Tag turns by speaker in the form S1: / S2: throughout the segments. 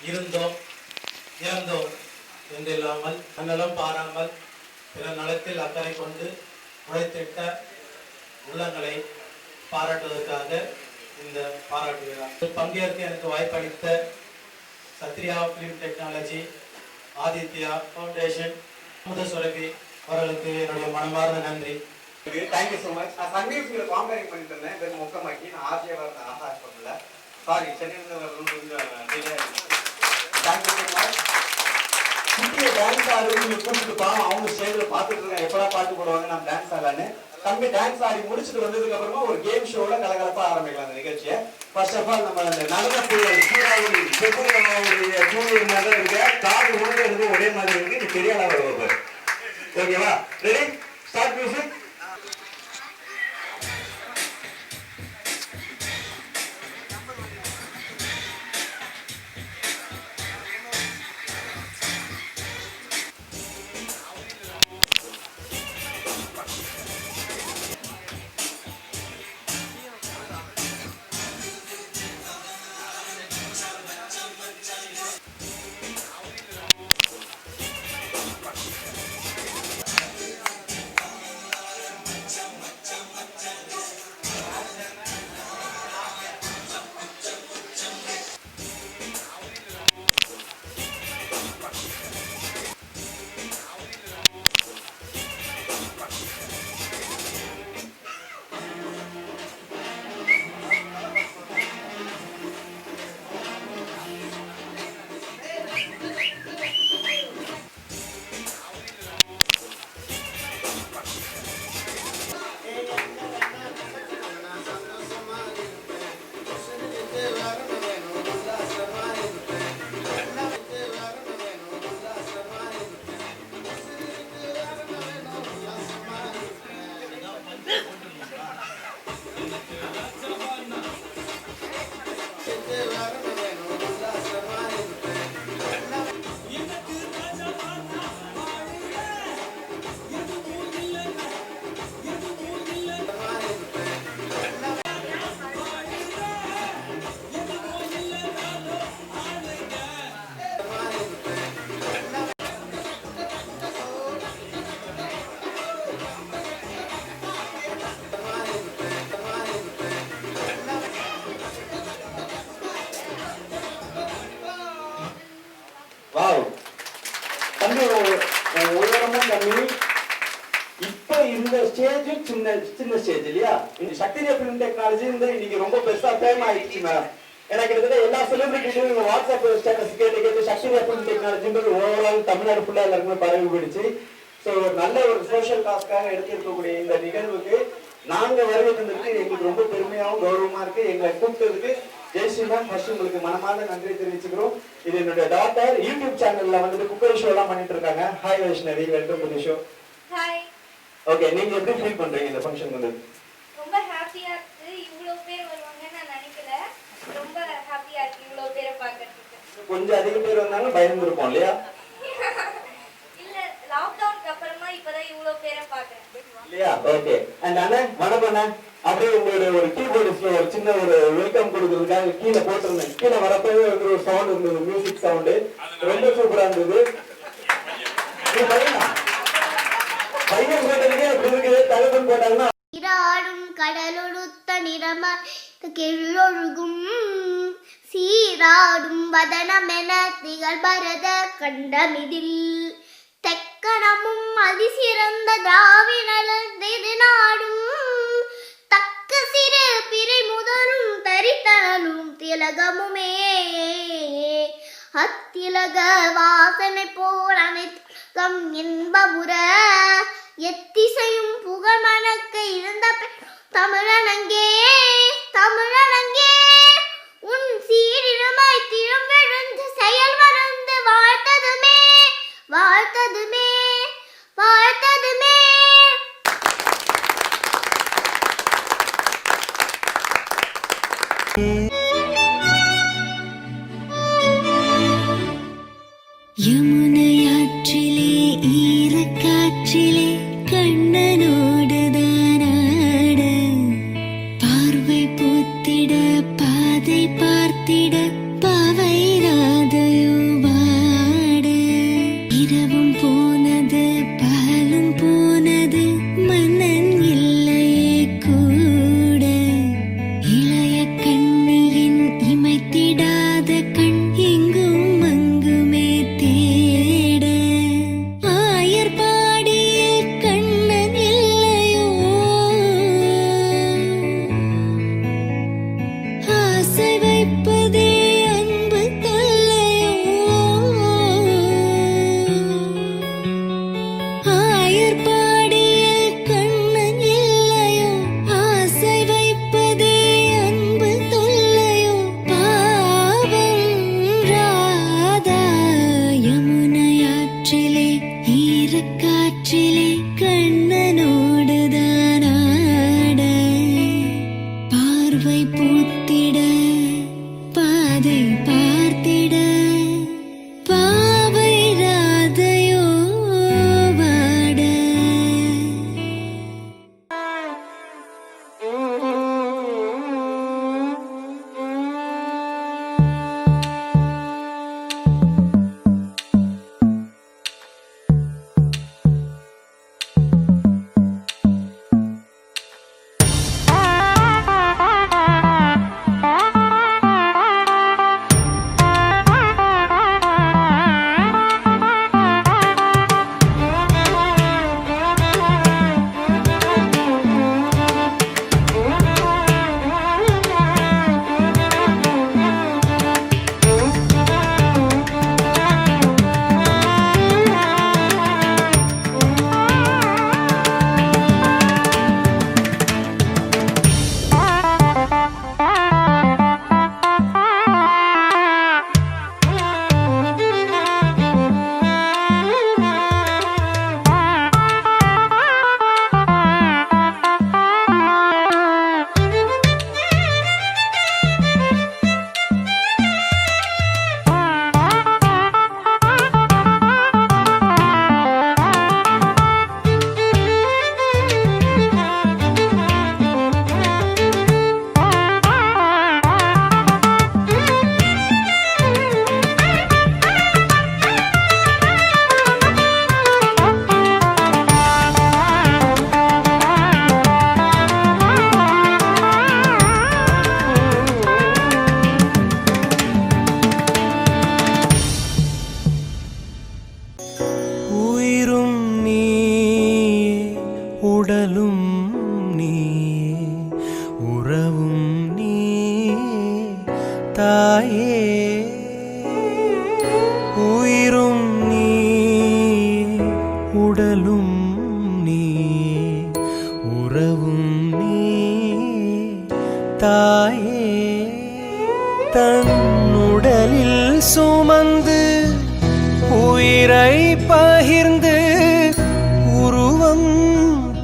S1: இருந்தோம் இறந்தோம் என்றில்லாமல் தன்னலம் பாராமல் பிற நலத்தில் அக்கறை கொண்டு உழைத்திட்ட உள்ளங்களை பாராட்டுவதற்காக இந்த பாராட்டு விழா. பங்கேற்க எனக்கு வாய்ப்பளித்த Kshatriya film technology, Aditya foundation, Amudhasurabhi அவர்களுக்கு என்னுடைய மனமார்ந்த நன்றி.
S2: Thank you so much. நான் சன் நியூஸ்ல காம்பேரிங் பண்ணிட்டு இருந்தேன். பேர் மொக்கமாக்கி நான் ஆர்ஜியாக இருந்தேன். ஆஹா ஹாஸ்பிட்டல்ல சாரி சென்னையில் வரணும் கொஞ்சம் டிலே ஆகிடுச்சு. Thank you so much. குட்டியை டான்ஸ் ஆடுறவங்க கூப்பிட்டு பாவம் அவங்க ஸ்டேஜில் பார்த்துட்டு இருக்காங்க எப்படா பாட்டு போடுவாங்க நான் டான்ஸ் ஆடலான்னு. தம்பி டான்ஸ் ஆடி முடிச்சுட்டு வந்ததுக்கு அப்புறமா ஒரு கேம் ஷோல கலகலப்பா ஆரம்பிக்கலாம் அந்த நிகழ்ச்சியை. ஃபர்ஸ்ட் ஆஃப் ஆல் நம்ம அந்த நடன புயல் சூறாவளி செப்புடைய சூரியன் மாதிரி இருக்க காது உணவு இருக்கு ஒரே மாதிரி இருக்கு. இது பெரிய அளவு வருவார். ஓகேவா? ரெடி? Start music. சின்ன ஸ்டேஜ் இல்லையா? இந்த சக்திரியா ஃபிலிம் டெக்னாலஜி இன்னைக்கு ரொம்ப பெருசா ஃபேம் ஆயிடுச்சு மேடம். எனக்கு கிட்டத்தட்ட எல்லா செலிபிரிட்டியும் வாட்ஸ்அப் ஸ்டேட்டஸ் கேட்டு சக்திரியா ஃபிலிம் டெக்னாலஜின்றது ஓவரால் தமிழ்நாடு ஃபுல்லா எல்லாருக்குமே பரவி போயிடுச்சு. ஸோ நல்ல ஒரு சோஷியல் டாஸ்க்காக எடுத்திருக்கக்கூடிய இந்த நிகழ்வுக்கு நாங்க வருகை தந்ததுக்கு எங்களுக்கு ரொம்ப பெருமையாகவும் கௌரவமா இருக்கு. எங்களை கூப்பிட்டதுக்கு ஜெயஸ்ரீ மேம் ஃபர்ஸ்ட் உங்களுக்கு மனமார்ந்த நன்றி தெரிவிச்சுக்கிறோம். இது என்னுடைய டாக்டர் யூடியூப் சேனல்ல வந்துட்டு குக்கரி ஷோ எல்லாம் பண்ணிட்டு இருக்காங்க. Hi Vaishnavi, welcome to the show.
S3: Hi.
S2: Okay, நீங்க எப்படி ஃபீல் பண்றீங்க இந்த ஃபங்க்ஷன் வந்து?
S3: ரொம்ப ஹாப்பியா இருக்கு. இவ்வளவு பேர் வருவாங்க நான் நினைக்கல. ரொம்ப ஹாப்பியா இருக்கு இவ்வளவு பேரை பார்க்கிறதுக்கு.
S2: கொஞ்சம் அதிக பேர் வந்தாலும் பயந்து இருப்போம் இல்லையா?
S3: இல்ல, லாக்டவுனுக்கு அப்புறமா இப்பதான் இவ்வளவு பேரை பார்க்கறேன்
S2: இல்லையா? ஓகே. அண்ட் அண்ணா வணக்கம் அண்ணா. அப்படியே உங்களுடைய ஒரு கீபோர்டிஸ்ல ஒரு சின்ன ஒரு வெல்கம் கொடுக்கறதுக்காக கீழே போட்டிருந்தேன். கீழே வரப்பவே ஒரு சவுண்ட் இருந்தது, மியூசிக் சவுண்டு ரொம்ப சூப்பரா இருந்தது. பையன் போட்டதுக்கே அப்படி இருக்குது. தலைவன் போட்டாங்கன்னா
S4: நீராடும் கடலொடுத்த நிறமொழுகும் சீராடும் வதனமென திகழ் பரத கண்டமிதில் தெக்கணமும் அதிசிறந்த திராவிடது நாடும் தக்க சிறு பிறை முதலும் தரித்தனலும் திலகமுமே அத்திலக வாசனை போல் அனைத்தும் இன்பபுர எத்திசையும் புகழ் மணக்க இருந்த தமிழனங்கே தமிழனங்கே உன் சீரிடமாய் திரும்பெழுந்து செயல் மறந்து வாழ்த்ததுமே வாழ்த்ததுமே வாழ்த்ததுமே.
S5: யமுனையாற்றிலே ஈரக்காற்றிலே கண்ணனோடுதானாட பார்வை பூத்திட பாதை பார்த்திட பாவை ராதையோ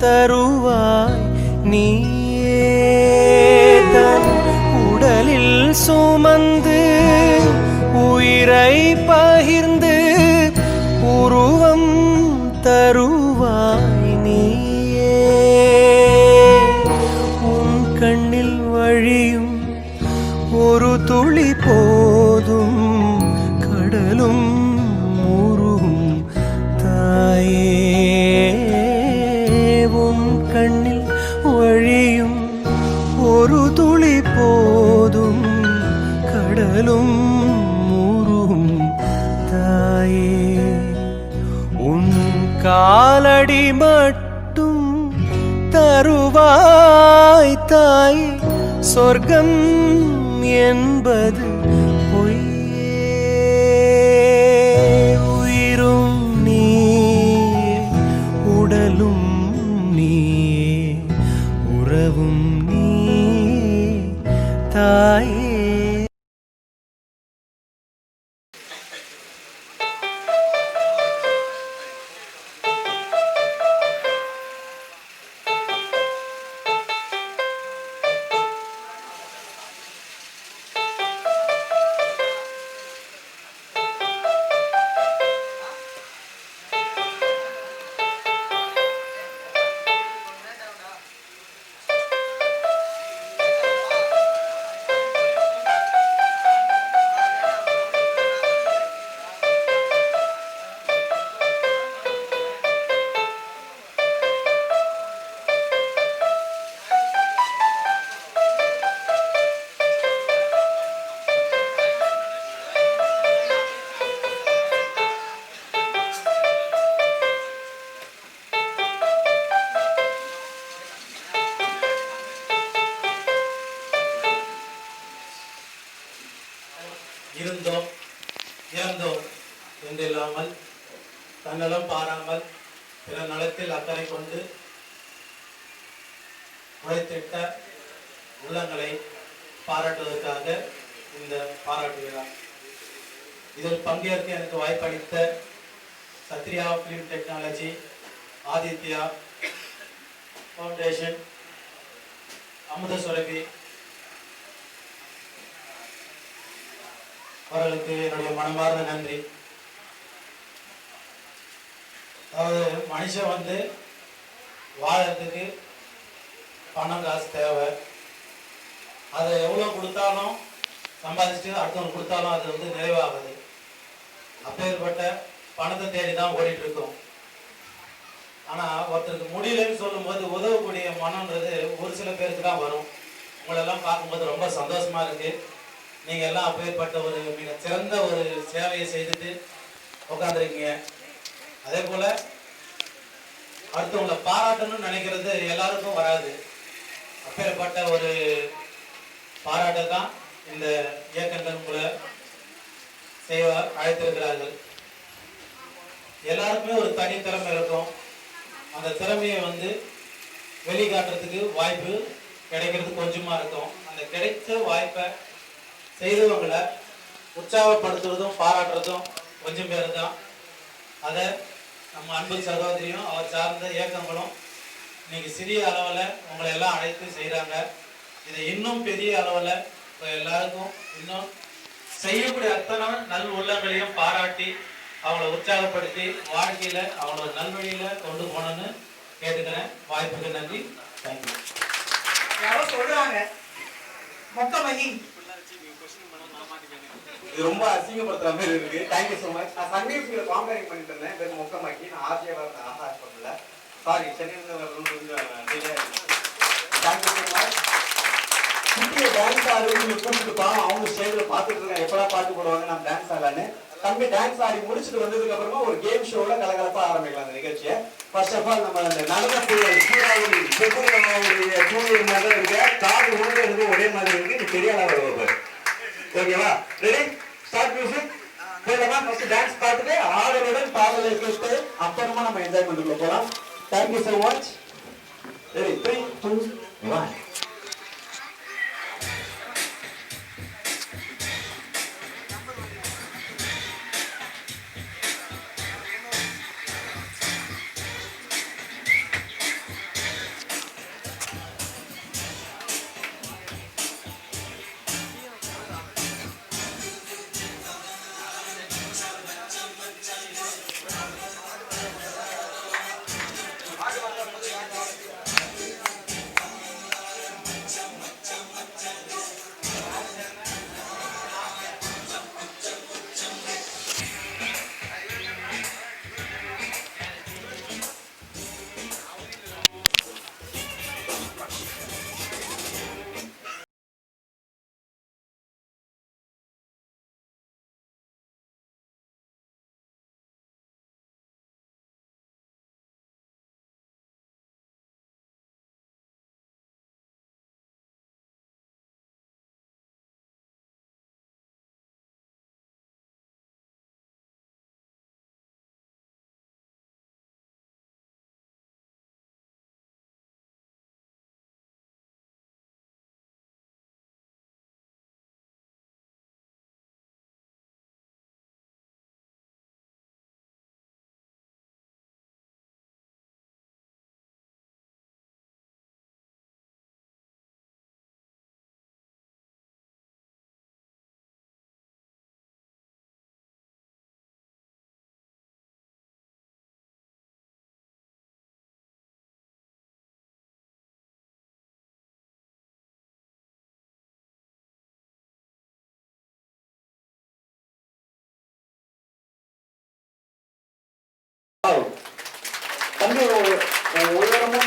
S6: தருவாய் நீயே தன் உடலில் சுமந்து உயிரை பகிர்ந்து உருவம் தருவாய் நீயே உன் கண்ணில் வழியும் ஒரு துளி போதும் கடலும் உருகும் தாயே உன் கண்ணில் வழியும் ஒரு துளி போதும் கடலும் உருகும் தாயே உன் காலடி மட்டும் தருவாய் தாய் சொர்க்கம் என்பது பொய்யே உயிரும் நீயே உடலும் நீயே உறவும் நீயே தாயே.
S1: இருந்தோம் இறந்தோம் என்றில்லாமல் தன்னலம் பாராமல் பிற நலத்தில் அக்கறை கொண்டு உழைத்திட்ட உள்ளங்களை பாராட்டுவதற்காக இந்த பாராட்டு விழா. இதில் பங்கேற்க எனக்கு வாய்ப்பளித்த Kshatriya film technology, Aditya foundation, அமுத சுரபி அவர்களுக்கு என்னுடைய மனமார்ந்த நன்றி. அதாவது மனுஷன் வந்து வாழறதுக்கு பணம் காசு தேவை. அதை எவ்வளோ கொடுத்தாலும் சம்பாதிச்சுட்டு அடுத்தவங்க கொடுத்தாலும் அது வந்து நிறைவாகுது. அப்பேற்பட்ட பணத்தை தேடி தான் ஓடிட்டு இருக்கோம். ஆனால் ஒருத்தருக்கு முடியலன்னு சொல்லும்போது உதவக்கூடிய மனம்ன்றது ஒரு சில பேருக்கு தான் வரும். உங்களெல்லாம் பார்க்கும்போது ரொம்ப சந்தோஷமா இருக்கு. நீங்கள் எல்லாம் அப்பேற்பட்ட ஒரு மிக சிறந்த ஒரு சேவையை செய்துட்டு உட்காந்துருக்கீங்க. அதே போல் அடுத்தவங்களை பாராட்டணும்னு நினைக்கிறது எல்லாருக்கும் வராது. அப்பேற்பட்ட ஒரு பாராட்டை தான் இந்த இயக்கங்கள் உங்களை செய்ய அழைத்திருக்கிறார்கள். எல்லாருக்குமே ஒரு தனி திறமை இருக்கும். அந்த திறமையை வந்து வெளிக்காட்டுறதுக்கு வாய்ப்பு கிடைக்கிறது கொஞ்சமாக இருக்கும். அந்த கிடைத்த வாய்ப்பை செய்தவங்களை உற்சாகப்படுத்துவதும் பாராட்டுறதும் கொஞ்சம் பேர் தான். அதை நம்ம அன்பு சகோதரியும் அவர் சார்ந்த இயக்கங்களும் இன்னைக்கு சிறிய அளவில் உங்களை எல்லாம் அழைத்து செய்கிறாங்க. இதை இன்னும் பெரிய அளவில் இப்போ எல்லாருக்கும் இன்னும் செய்யக்கூடிய அத்தனை நல் உள்ளங்களையும் பாராட்டி அவங்கள உற்சாகப்படுத்தி வாழ்க்கையில் அவங்கள நல்வழியில் கொண்டு போகணுன்னு கேட்டுக்கிறேன். வாய்ப்புக்கு நன்றி. தேங்க்யூ.
S7: யாரோ சொல்றாங்க மொத்தமகி
S2: இது ரொம்ப அசிங்கப்படுத்துற மாதிரி இருக்கு. Thank you so much. நான் சன் மியூசிக்ல காம்பேரிங் பண்ணிட்டு இருந்தேன். பேர் மொக்கமாக்கி. நான் ஆர்ஜே வரேன். ஆஹா பண்ணல. சாரி, சென்னையில வரணும் கொஞ்சம் டிலே ஆயிடுச்சு. Thank you so much. குட்டியை டான்ஸ் ஆடுறதுன்னு கூப்பிட்டுப்பான். அவங்க ஸ்டேஜில் பார்த்துட்டு இருக்காங்க எப்படா பாட்டு போடுவாங்க நம்ம டான்ஸ் ஆடலான்னு. தம்பி டான்ஸ் ஆடி முடிச்சுட்டு வந்ததுக்கு அப்புறமா ஒரு கேம் ஷோவில் கலகலப்பா ஆரம்பிக்கலாம் அந்த நிகழ்ச்சியை. ஃபர்ஸ்ட் ஆஃப் ஆல் நம்ம அந்த நடன புயல் சூறாவளி பெருமாவுடைய சூழல் மாதிரி இருக்க காது உணவு இருக்கு ஒரே மாதிரி இருக்கு. இது பெரிய அளவு வருவார். ஓகேவா? ரெடி? Start music. போயிடலாமா? ஃபர்ஸ்ட் டான்ஸ் பார்த்துட்டு ஆடலுடன் பாடலை கேட்டு அப்புறமா நம்ம என்ஜாய்மெண்ட்டுக்குள்ள போகலாம். Thank you so much. ரெடி? 3, 2, 1.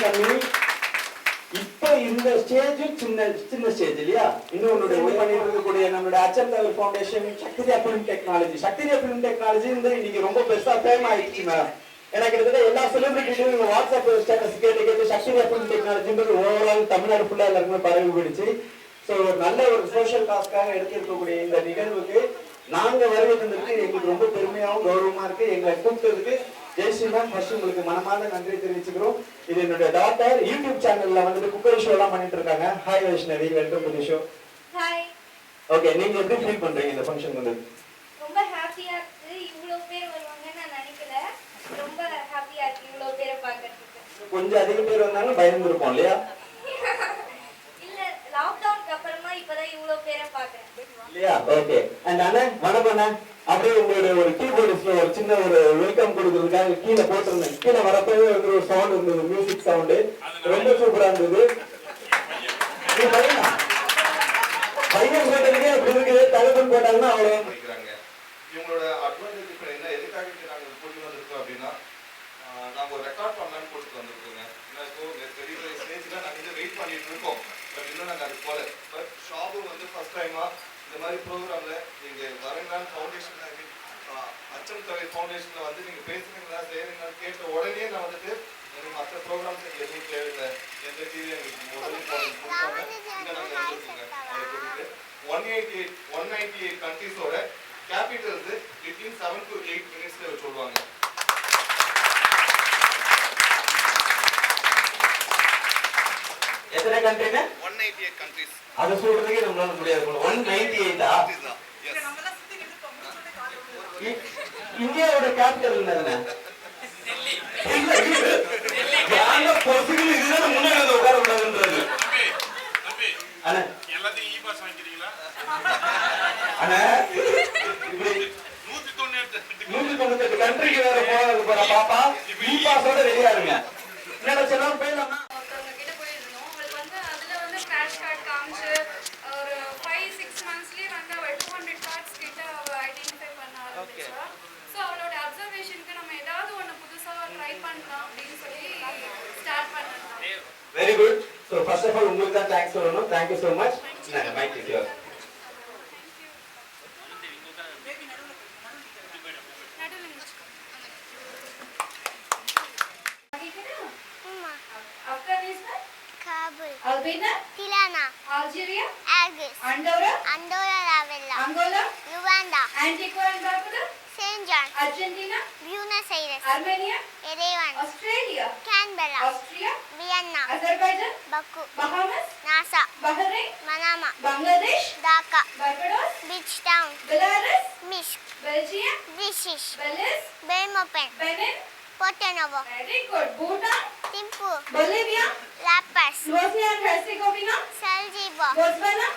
S2: பண்ணி இப்ப இந்த ஸ்டேஜ் சின்ன சின்ன ஸ்டேஜ் இல்லையா? இன்னும் உன்னுடைய பண்ணிட்டு இருக்கக்கூடிய நம்மளுடைய அச்சல் லெவல் ஃபவுண்டேஷன் சக்திரியா ஃபிலிம் டெக்னாலஜி இன்னைக்கு ரொம்ப பெருசா ஃபேம் ஆயிடுச்சு மேம். எனக்கு கிட்டத்தட்ட எல்லா செலிபிரிட்டியும் வாட்ஸ்அப் ஸ்டேட்டஸ் கேட்டு சக்திரியா ஃபிலிம் டெக்னாலஜின்றது ஓவரால் தமிழ்நாடு ஃபுல்லா எல்லாருக்குமே பரவி போயிடுச்சு. ஸோ நல்ல ஒரு சோஷியல் காஸ்க்காக எடுத்திருக்கக்கூடிய இந்த நிகழ்வுக்கு நாங்க வருகை தந்ததுக்கு எங்களுக்கு ரொம்ப பெருமையாகவும் கௌரவமா இருக்கு. எங்களை கூப்பிட்டதுக்கு ஜெயஸ்ரீ மேம் ஃபர்ஸ்ட் உங்களுக்கு மனமார்ந்த நன்றி தெரிவிச்சுக்கிறோம். இது என்னுடைய டாக்டர் யூடியூப் சேனல்ல வந்துட்டு குக்கரி ஷோ எல்லாம் பண்ணிட்டு இருக்காங்க. Hi Vaishnavi, welcome to the show.
S3: Hi.
S2: Okay, நீங்க எப்படி ஃபீல் பண்றீங்க இந்த ஃபங்க்ஷன் வந்து?
S3: ரொம்ப ஹாப்பியா இருக்கு. இவ்வளவு பேர் வருவாங்கன்னு நான் நினைக்கல. ரொம்ப ஹாப்பியா இருக்கு இவ்வளவு பேரை பார்க்கிறதுக்கு.
S2: கொஞ்சம் அதிக பேர் வந்தாலும் பயந்துருப்போம் இல்லையா?
S3: இல்ல, லாக்டவுனுக்கு அப்புறமா இப்பதான் இவ்வளவு பேரை பார்க்கறேன்.
S2: இல்லையா? ஓகே. அண்ட் அண்ணா வணக்கம் அண்ணா. அப்படியே உங்களுடைய ஒரு கீபோர்டிஸ்ட்ல ஒரு சின்ன ஒரு வெல்கம் கொடுக்கறதுக்காக கீழே போட்டிருந்தேன். கீழே வரப்பவே வந்து ஒரு சவுண்ட் இருந்தது, மியூசிக் சவுண்டு ரொம்ப சூப்பரா இருந்தது. பையன் போட்டதுக்கே அப்படி இருக்குது, தலைவன் போட்டாங்கன்னா அவ்வளோ
S8: படிக்கிறாங்க. இவங்களோட அட்வான்டேஜ் இப்போ என்ன, எதுக்காக நாங்கள் கூட்டி வந்திருக்கோம் அப்படின்னா, நாங்கள் ஒரு ரெக்கார்ட் பண்ணலான்னு கூட்டிட்டு வந்திருக்கோங்க. ஏன்னா இப்போ பெரிய பெரிய ஸ்டேஜில் நாங்கள் வந்து வெயிட் பண்ணிட்டு இருக்கோம். பட் இன்னும் நாங்கள் அது போல. பட் ஷாபு வந்து ஃபர்ஸ்ட் டைமா இந்த மாதிரி ப்ரோக்ராமில் நீங்கள் வரங்களான் ஃபவுண்டேஷன் அச்சம் தொகை ஃபவுண்டேஷனில் வந்து நீங்கள் பேசுறீங்களா செய்கிறீங்களான்னு கேட்ட உடனே நான் வந்துட்டு எனக்கு மற்ற ப்ரோக்ராம்ஸ் எங்களுக்கு எதுவும் தேவையில்லை, எந்த டிவி எங்களுக்கு முதல் கொடுத்தாங்க. இங்கே நாங்கள் வந்துருக்கோங்க. அதை கூட்டிட்டு 198 கண்ட்ரீஸோட கேபிட்டல்ஸ் வித்தின் 7 to 8 மினிட்ஸ்ல சொல்லுவாங்க.
S2: எத்தனை கண்ட்ரிங்க?
S8: 198 கண்ட்ரீஸ்.
S2: அதை சொல்றதுக்கே நம்மளால முடியாது. 198 இந்தியாவோட கேபிட்டல் என்னதுண்ணே? இதுதான் முன்னாடி உட்கார கூடாதுன்றது. அண்ணா
S8: எல்லாத்தையும் இ பாஸ் வாங்கிக்கிறீங்களா?
S2: அண்ணா 198 கண்ட்ரிக்கு வேற போற பாப்பா இ பாஸோட ரெடியா இருங்க. என்ன சொன்னாலும் போயிடலாமா?
S9: ஒருத்தவங்க கிட்ட போயிருந்தோம். அவளுக்கு வந்து அதுல வந்து கிராஷ் கார்டு காமிச்சு ஒரு 5-6 மந்த்ஸ்லயே வந்து அவள் 200 கார்ட்ஸ் கிட்ட அவ ஐடென்டிஃபை பண்ண ஆரம்பிச்சா. ஸோ அவளோட அப்சர்வேஷனுக்கு நம்ம ஏதாவது ஒன்று புதுசா ட்ரை பண்ணலாம் அப்படின்னு சொல்லி ஸ்டார்ட் பண்ணலாம்.
S2: Very good. So first of all உங்களுக்கு தான் தேங்க்ஸ் சொல்லணும். Thank you so much. Mic is yours.
S3: Afghanistan,
S4: Kabul,
S3: Albania,
S4: Tirana,
S3: Algeria,
S4: Agis,
S3: Andorra,
S4: Ravella,
S3: Angola,
S4: Uganda,
S3: Antigua and Barbuda,
S4: St. John,
S3: Argentina,
S4: Buenos Aires,
S3: Armenia,
S4: Yerevan,
S3: Australia,
S4: Canberra,
S3: Austria,
S4: Vienna,
S3: Azerbaijan,
S4: Baku,
S3: Bahamas,
S4: Nasa,
S3: Bahrain,
S4: Manama,
S3: Bangladesh,
S4: Dhaka,
S3: Barbados,
S4: Beach Town,
S3: Belarus,
S4: Minsk,
S3: Belgium,
S4: British,
S3: Belize,
S4: Belmopan,
S3: Benin,
S4: Porto Novo,
S3: very good, Bhutan,
S4: Thimphu,
S3: Bolivia,
S4: La Paz,
S3: Bosnia and Herzegovina,
S4: Sarajevo,
S3: Botswana,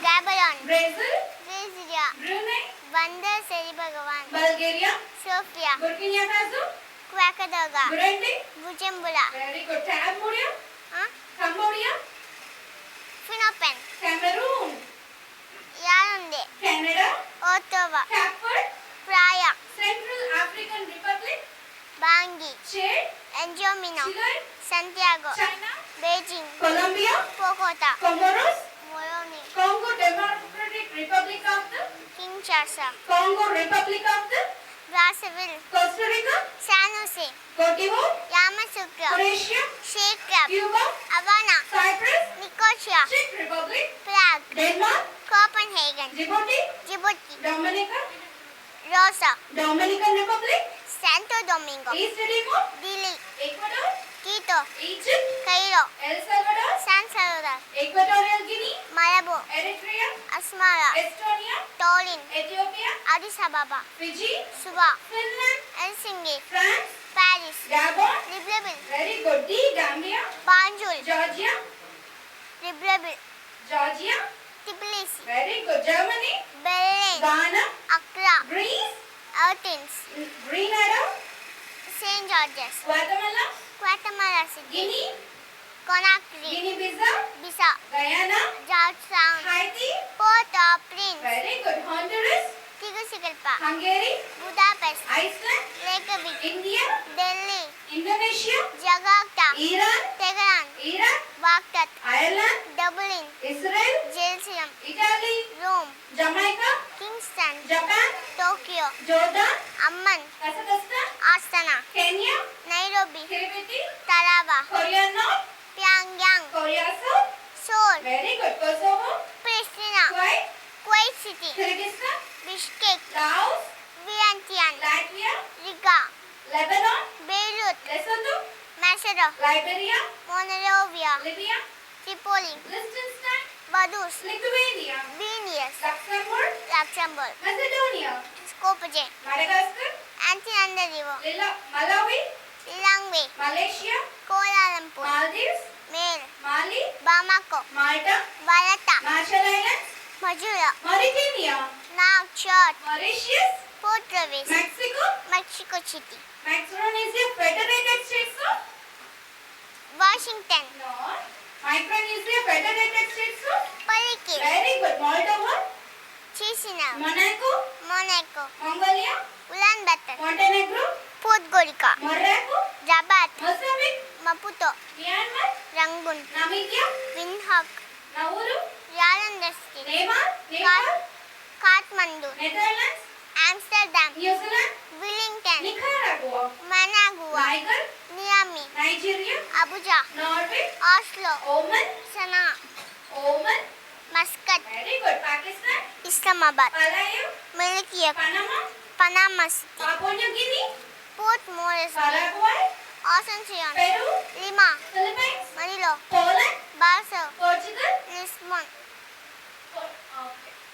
S4: Gabon,
S3: Brazil,
S4: Brasilia,
S3: Brunei,
S4: Bandar Seri Bhagavan,
S3: Bulgaria,
S4: Sofia,
S3: Burkina Faso,
S4: Quacadaga,
S3: Burundi,
S4: Bujumbura,
S3: very good, Cambodia,
S4: huh?
S3: Cambodia,
S4: Phnom Penh,
S3: Cameroon,
S4: Yaoundé,
S3: Canada,
S4: Ottawa,
S3: Cape Verde,
S4: Praia,
S3: Central African Republic,
S4: Bangui,
S3: Chad,
S4: N'Djamena,
S3: Chile,
S4: Santiago,
S3: China,
S4: Beijing,
S3: Colombia,
S4: Bogota,
S3: Comoros,
S4: Moroni,
S3: Congo Democratic Republic of the
S4: Kinshasa,
S3: Congo Republic of the
S4: Brazzaville,
S3: Costa Rica,
S4: San Jose,
S3: Cote d'Ivoire,
S4: Yamoussoukro,
S3: Croatia,
S4: Sheikh Club,
S3: Cuba,
S4: Havana,
S3: Cyprus,
S4: Nicosia,
S3: Czech Republic,
S4: Prague,
S3: Denmark,
S4: Copenhagen,
S3: Djibouti,
S4: Djibouti,
S3: Dominica,
S4: Rosa,
S3: Dominican Republic,
S4: Santo Domingo,
S3: East Timor,
S4: Dili,
S3: Ecuador,
S4: Quito,
S3: Egypt,
S4: Cairo,
S3: El Salvador,
S4: San Salvador,
S3: Equatorial Guinea,
S4: Malabo,
S3: Eritrea,
S4: Asmara,
S3: Estonia,
S4: Tallinn,
S3: Ethiopia,
S4: Addis Ababa,
S3: Fiji,
S4: Suva,
S3: Finland,
S4: Helsinki,
S3: France,
S4: Paris,
S3: Gabon,
S4: Libreville,
S3: very good, D, Gambia,
S4: Banjul,
S3: Georgia,
S4: Libreville,
S3: Georgia,
S4: Tbilisi,
S3: very good, Germany,
S4: Berlin,
S3: Ghana,
S4: Accra,
S3: Greece,
S4: Athens,
S3: Grenada,
S4: St. George's,
S3: Guatemala,
S4: Guatemala City,
S3: Guinea,
S4: Conakry,
S3: Guinea-Bissau,
S4: Bissau,
S3: Guyana,
S4: Georgetown,
S3: Haiti,
S4: Port-au-Prince,
S3: very good, Honduras,
S4: Tegucigalpa,
S3: Hungary,
S4: Budapest,
S3: Iceland,
S4: Reykjavik,
S3: India,
S4: Delhi,
S3: Indonesia,
S4: Jakarta,
S3: Iran,
S4: Tehran,
S3: Iraq,
S4: Baghdad,
S3: Ireland,
S4: Dublin,
S3: Israel,
S4: Jerusalem,
S3: Italy,
S4: Rome,
S3: Jamaica,
S4: Kingston,
S3: Japan,
S4: Tokyo,
S3: Jordan,
S4: Amman,
S3: Kazakhstan,
S4: Astana,
S3: Kenya,
S4: Nairobi,
S3: Kiribati,
S4: Tarawa,
S3: Korea North,
S4: Pyongyang,
S3: Korea South.
S4: Seoul,
S3: Very good. Kosovo,
S4: Pristina,
S3: Kuwait,
S4: Kuwait City,
S3: Kyrgyzstan,
S4: Bishkek,
S3: Laos,
S4: Vientiane,
S3: Latvia,
S4: Riga,
S3: Lebanon,
S4: Beirut,
S3: Lesotho,
S4: Macedon,
S3: Liberia,
S4: Monrovia,
S3: Libya,
S4: Tripoli,
S3: Liechtenstein,
S4: Vaduz,
S3: Lithuania,
S4: Vilnius,
S3: Luxembourg,
S4: Luxembourg,
S3: Macedonia,
S4: Skopje,
S3: Madagascar,
S4: Antananarivo,
S3: Malawi,
S4: Lilongwe,
S3: Malaysia,
S4: Kuala Lumpur,
S3: Maldives,
S4: Male,
S3: Mali,
S4: Bamako,
S3: Malta,
S4: Valletta,
S3: Marshall Islands,
S4: Majuro,
S3: Mauritania,
S4: Nouakchott,
S3: Mauritius,
S4: Port Louis,
S3: Mexico,
S4: Mexico City,
S3: Micronesia, Federated States of
S4: Washington,
S3: No. Micronesia, Federated States of
S4: Palikir,
S3: Very good. Moldova,
S4: Chisinau,
S3: Monaco,
S4: Monaco,
S3: Mongolia,
S4: Ulaanbaatar,
S3: Montenegro,
S4: Podgorica,
S3: Morocco,
S4: Rabat,
S3: Mozambique,
S4: Maputo,
S3: Myanmar,
S4: Rangoon,
S3: Namibia,
S4: Windhoek,
S3: Nauru,
S4: Yalon District,
S3: Nepal,
S4: Kathmandu,
S3: Netherlands,
S4: Amsterdam,
S3: New Zealand,
S4: Wellington,
S3: Nicaragua,
S4: Managua,
S3: Niger,
S4: Niamey,
S3: Nigeria,
S4: Abuja,
S3: Norway,
S4: Oslo,
S3: Oman,
S4: Sanaa,
S3: Oman,
S4: Muscat,
S3: very good. Pakistan,
S4: Islamabad,
S3: Palau,
S4: Milwaukee,
S3: Panama,
S4: Panama City,
S3: Papua New Guinea,
S4: Port Moresby,
S3: Paraguay,
S4: Asuncion,
S3: Peru,
S4: Lima,
S3: Philippines,
S4: Manila,
S3: Poland,
S4: Basel,
S3: Portugal,
S4: Lisbon,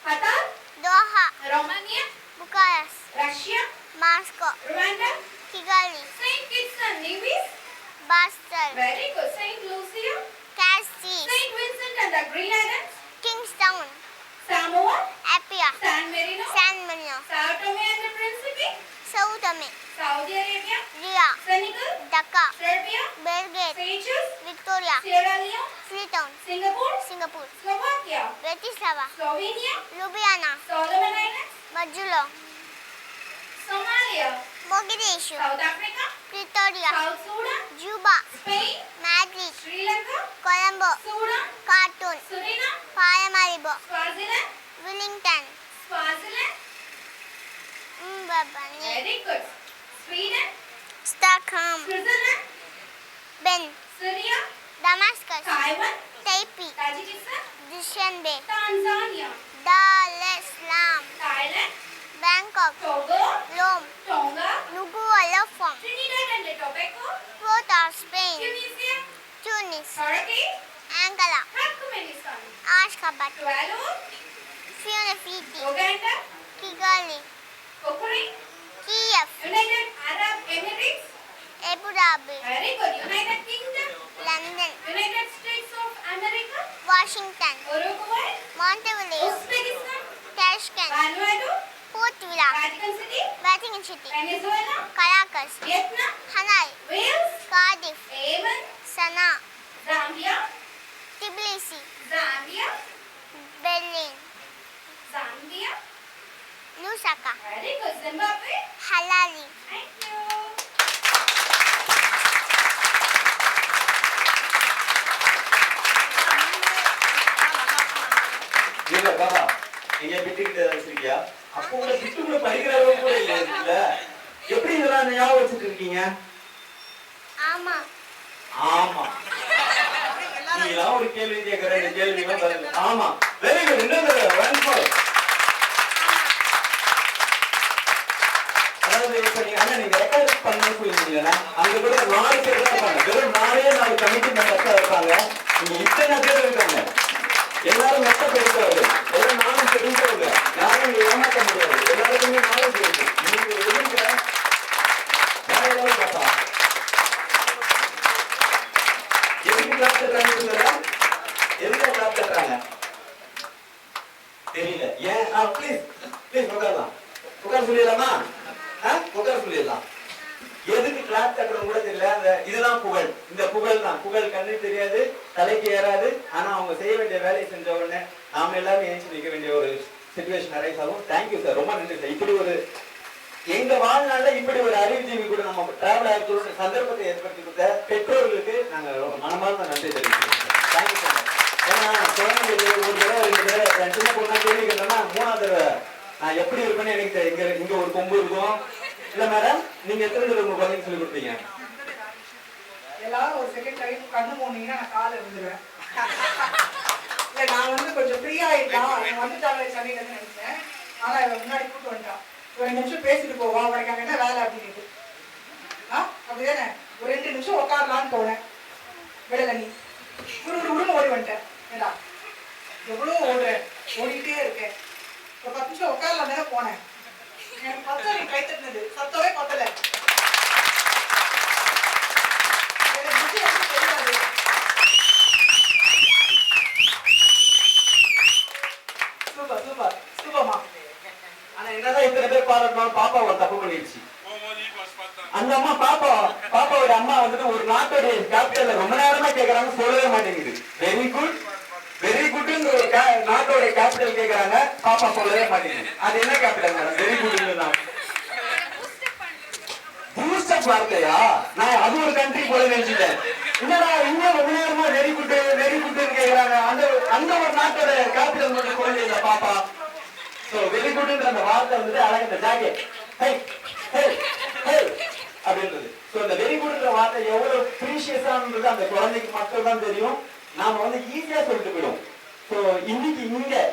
S3: Qatar,
S4: Doha,
S3: Romania,
S4: Bucharest,
S3: Russia,
S4: Moscow,
S3: Rwanda,
S4: Kigali,
S3: Saint Kitts and Nevis,
S4: Basel,
S3: very good. Saint Lucia,
S4: Castries,
S3: Saint Vincent and the Grenadines,
S4: Kingstown,
S3: Samoa,
S4: Apia,
S3: San Marino,
S4: San Marino,
S3: Sao Tome and Principe,
S4: Sao Tome,
S3: Saudi Arabia,
S4: Ria,
S3: Senegal,
S4: Dhaka,
S3: Serbia,
S4: Belgrade,
S3: Seychelles,
S4: Victoria,
S3: Sierra Leone,
S4: Freetown,
S3: Singapore,
S4: Singapore,
S3: Slovakia,
S4: Bratislava,
S3: Slovenia,
S4: Ljubljana,
S3: Solomon Islands,
S4: Majulo,
S3: Somalia,
S4: Mogadishu,
S3: South Africa,
S4: Pretoria,
S3: South Sudan,
S4: Juba,
S3: Spain,
S4: Madrid,
S3: Sri Lanka,
S4: Colombo,
S3: Sudan,
S4: Khartoum,
S3: Suriname,
S4: Paramaribo,
S3: Swaziland,
S4: Wellington,
S3: Swaziland,
S4: Mbabane,
S3: very good. Sweden,
S4: Stockholm,
S3: Switzerland,
S4: Ben,
S3: Syria,
S4: Damascus,
S3: Taiwan,
S4: Taipei,
S3: Tajikistan,
S4: Dushanbe,
S3: Tanzania,
S4: Dar es Salaam,
S3: Thailand,
S4: Bangkok,
S3: Togo,
S4: Rome,
S3: Tonga,
S4: Nuku'alofa,
S3: Trinidad and Tobago,
S4: Port of Spain,
S3: Tunisia,
S4: Tunis,
S3: Turkey,
S4: Angola,
S3: Turkmenistan,
S4: Ashgabat,
S3: Tuvalu,
S4: Funafiti,
S3: Uganda,
S4: Kigali,
S3: Ukraine,
S4: Kiev,
S3: United Arab Emirates,
S4: Abu Dhabi,
S3: very good. United Kingdom,
S4: London,
S3: United States of America,
S4: Washington,
S3: Uruguay,
S4: Montevideo,
S3: Uzbekistan,
S4: Tashkent,
S3: Vanuatu,
S4: Port Vila,
S3: Vatican City,
S4: Vatican City,
S3: Venezuela,
S4: Caracas,
S3: Vietnam,
S4: Hanoi,
S3: Wales,
S4: Cardiff,
S3: Yemen,
S4: Sanaa,
S3: Zambia,
S4: Tbilisi,
S3: Zambia,
S4: Berlin,
S3: Zambia,
S4: Lusaka,
S3: very good. Zimbabwe,
S4: Harare.
S3: thank you.
S2: இல்ல பாபா நீங்க பிட்டுக்கிட்டு வச்சிருக்கியா அப்போ கூட பிட்டு கூட படிக்கிறவங்க கூட இல்ல எப்படி இதெல்லாம் ஞாபகம் வச்சுட்டு இருக்கீங்க
S4: ஆமா
S2: ஆமா நீலாம் ஒரு கேள்வி கேட்கற இந்த கேள்விக்கு பதில் ஆமா வெரி குட் இன்னொரு ஒன் ஃபோர் அதாவது இப்ப நீங்க அண்ணா நீங்க ரெக்கார்ட் பண்ணி சொல்லிருந்தீங்கன்னா அங்க கூட 4 பேர் தான் இருப்பாங்க வெறும் 4 கமிட்டி மெம்பர்ஸ் இருப்பாங்க நீங்க இத்தனை பேர் இருக்காங்க எல்லாரும் மொத்த பேசுவாங்க எல்லாம் நானும் தெரிஞ்சவங்க யாரும் ஏமாற்ற முடியாது எல்லாருக்குமே நாலேஜ் இருக்கு நீங்க எதுங்க வேற ஏதாவது பார்த்தா எதுக்கு கிளாஸ் தர்றாங்க எதுக்கு கிளாஸ் தர்றாங்க தெரியல ஏன் ப்ளீஸ் ப்ளீஸ் உட்காரலாம் உட்கார சொல்லிடலாமா உட்கார சொல்லிடலாம் எதுக்கு கிளாஸ் தட்டுறோம் கூட தெரியல அந்த இதுதான் புகழ் இந்த புகழ் தான் புகழ் கண்ணு தெரியாது தலைக்கு ஏறாது ஆனா அவங்க செய்ய வேண்டிய வேலையை செஞ்ச உடனே நாம எல்லாரும் ஏஞ்சி நிற்க வேண்டிய ஒரு சுச்சுவேஷன் அரைஸ் ஆகும். தேங்க்யூ சார், ரொம்ப நன்றி சார். இப்படி ஒரு எங்க வாழ்நாள்ல இப்படி ஒரு அறிவுஜீவி கூட நம்ம டிராவல் ஆகிறதோட சந்தர்ப்பத்தை ஏற்படுத்தி கொடுத்த பெற்றோர்களுக்கு நாங்க மனமார்ந்த நன்றி தெரிவிக்கிறோம் சார். Thank you sir. ஏன்னா குழந்தைங்களுக்கு ஒரு தடவை 2 தடவை என் சின்ன பொண்ணா கேள்வி கேட்டோம்னா 3ஆவது தடவை நான் எப்படி இருப்பேன்னு எனக்கு தெரியும். இங்க ஒரு கொம்பு இருக்கும். இல்ல மேடம், நீங்க எத்தனை தடவை உங்க குழந்தைங்க சொல்லி கொடுப்பீங்க?
S7: எல்லாரும் ஒரு செகண்ட் டைம் கண்ணு போனீங்கன்னா நான் காலை விழுந்துருவேன். இல்ல நான் வந்து கொஞ்சம் ஃப்ரீ ஆயிட்டான், வந்துட்டாங்க சென்னையில இருந்து நினைச்சேன். ஆனா இவன் முன்னாடி கூட்டு வந்துட்டான். ஒரு 2 நிமிஷம் பேசிட்டு போவா, உனக்கு அங்க என்ன வேலை அப்படின்னு. அப்படிதானே, ஒரு 2 நிமிஷம் உட்காரலான்னு போனேன், விடல நீ. உருன்னு ஓடி வந்துட்டேன். ஏடா எவ்வளவு ஓடிக்கிட்டே இருக்கேன். ஒரு 10 நிமிஷம் உட்காரலாம் தானே போனேன். எனக்கு பத்தல, நீ கை தட்டினது சத்தமே பத்தல. சூப்பர் சூப்பர் சூப்பர்மா.
S2: ஆனா என்னதான் இத்தனை பேர் பாராட்டினாலும் பாப்பா ஒரு தப்பு பண்ணிடுச்சு. அந்த அம்மா பாப்பாவோட அம்மா வந்துட்டு ஒரு நாட்டோட கேபிட்டல்ல ரொம்ப நேரமா கேக்குறாங்க, சொல்லவே மாட்டேங்குது. வெரி குட் வெரி குட்ன்ற ஒரு நாட்டோட கேபிட்டல் கேக்குறாங்க, பாப்பா சொல்லவே மாட்டேங்குது. அது என்ன கேபிட்டல் மேடம்? வெரி குட்னா பூஸ்ட் அப் வார்த்தையா? நான் அது ஒரு கண்ட்ரி போல நினைச்சிட்டேன். என்னடா இங்க ரொம்ப நேரமா வெரி குட்னு கேக்குறாங்க, அந்த ஒரு நாட்டோட கேபிட்டல் மட்டும் குழந்தை இல்ல பாப்பா. சோ வெரி குட்ன்ற அந்த வார்த்தை வந்துட்டு அழகு. இந்த ஜாக்கெட் ஹே ஹே ஹே அப்படின்றது. சோ இந்த வெரி குட்ன்ற வார்த்தை எவ்வளவு ப்ரீஷியஸானது அந்த குழந்தைக்கு மட்டும் தான் தெரியும். நாம வந்து ஈஸியா சொல்லிட்டு போயிடும். சோ இன்னைக்கு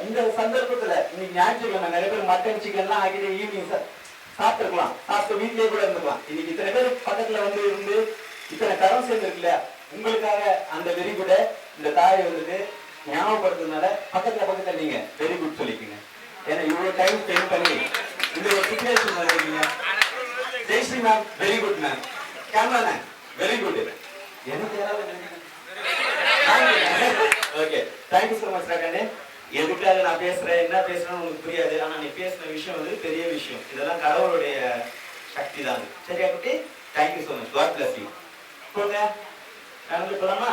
S2: இந்த சந்தர்ப்பத்துல இன்னைக்கு ஞாயிற்றுக்கிழமை நிறைய பேர் மட்டன் சிக்கன்லாம் ஆகிட்டு ஈவினிங் சாப்பிட்டுருக்கலாம், சாப்பிட்டு வீட்லயே கூட இருந்துக்கலாம். இன்னைக்கு இத்தனை பேர் பக்கத்துல வந்து இருந்து இத்தனை கரம் சேர்ந்துருக்கு இல்லையா, உங்களுக்காக அந்த வெரி குட இந்த தாயை வந்துட்டு ஞாபகப்படுத்துறதுனால பக்கத்துல நீங்க வெரி குட் சொல்லிக்கீங்க. ஏன்னா இவ்வளவு டைம் ஸ்பெண்ட் பண்ணி இந்த ஒரு சிச்சுவேஷன் வந்துருக்கீங்க. Jayashree ma'am very good ma'am. Camera very good. எனக்கு யாராவது ஓகே, தேங்க்யூ சோ மச் ராகண்ணே. எதுக்காக நான் பேசுறேன், என்ன பேசுறேன்னு உங்களுக்கு புரியாது. ஆனா நீ பேசின விஷயம் வந்து பெரிய விஷயம். இதெல்லாம் கடவுளுடைய சக்தி தான். சரியா குட்டி? Thank you so much. God bless you. போங்க, நடந்து போலாமா?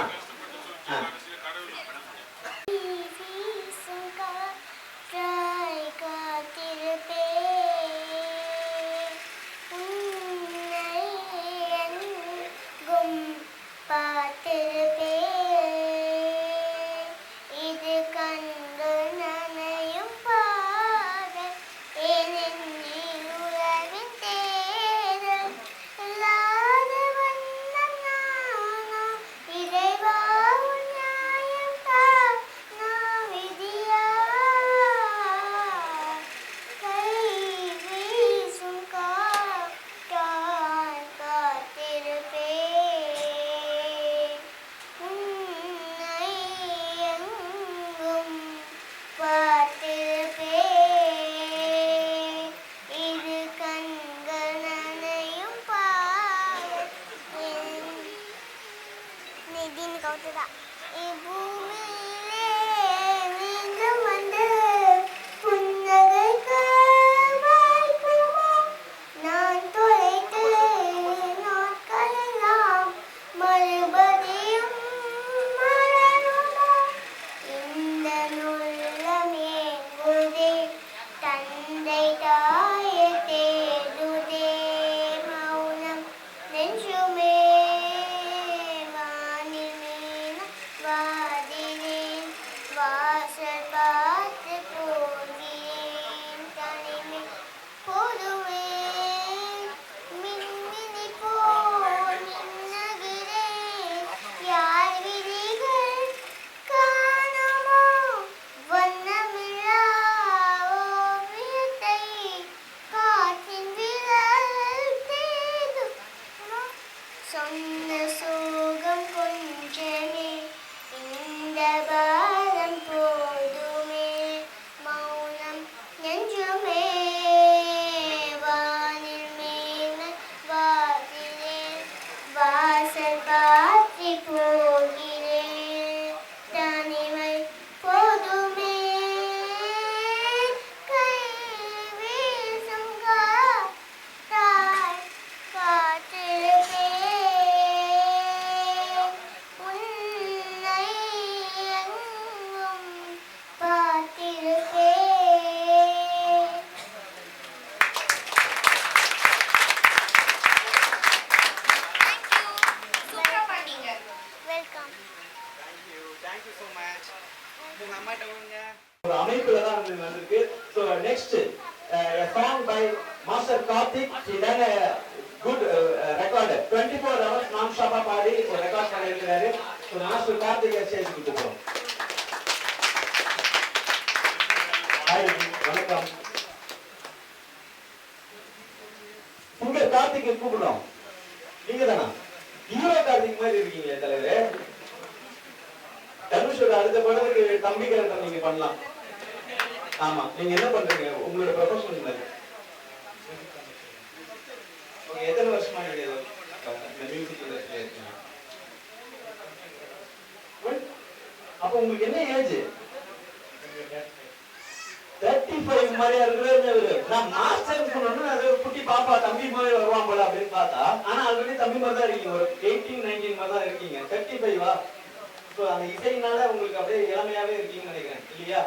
S2: Master Karthik he done a good record 24 hours non stop பாடி ஒரு ரெக்கார்ட் பண்ணிருக்காரு. சோ மாஸ்டர் கார்த்திக் ஸ்டேஜ் கூட்டி போறோம். ஹாய் வணக்கம். உங்க கார்த்திக் கூப்பிடுறோம். நீங்க தானா? ஹீரோ கார்த்திக் மாதிரி இருக்கீங்க தலைவரே. தனுஷோட அடுத்த படத்துக்கு தம்பி கேரக்டர் நீங்க பண்ணலாம். ஆமா, நீங்க என்ன பண்றீங்க? உங்களோட ப்ரொஃபஷனல் என்ன? ஓகே, எத்தனை வருஷமா நீங்க இந்த மியூசிக் இண்டஸ்ட்ரியில இருக்கீங்க? அப்ப உங்களுக்கு என்ன ஏஜ்? 35 மாதிரியா இருக்கிறது. நான் மாஸ்டர் சொன்னோம்னா அது குட்டி பாப்பா தம்பி மாதிரி வருவான் போல அப்படின்னு பார்த்தா, ஆனா ஆல்ரெடி தம்பி மாதிரி தான் இருக்கீங்க. ஒரு 18-19 மாதிரி தான் இருக்கீங்க. 35வா? ஸோ அந்த இசையினால உங்களுக்கு அப்படியே இளமையாவே இருக்கீங்கன்னு நினைக்கிறேன் இல்லையா?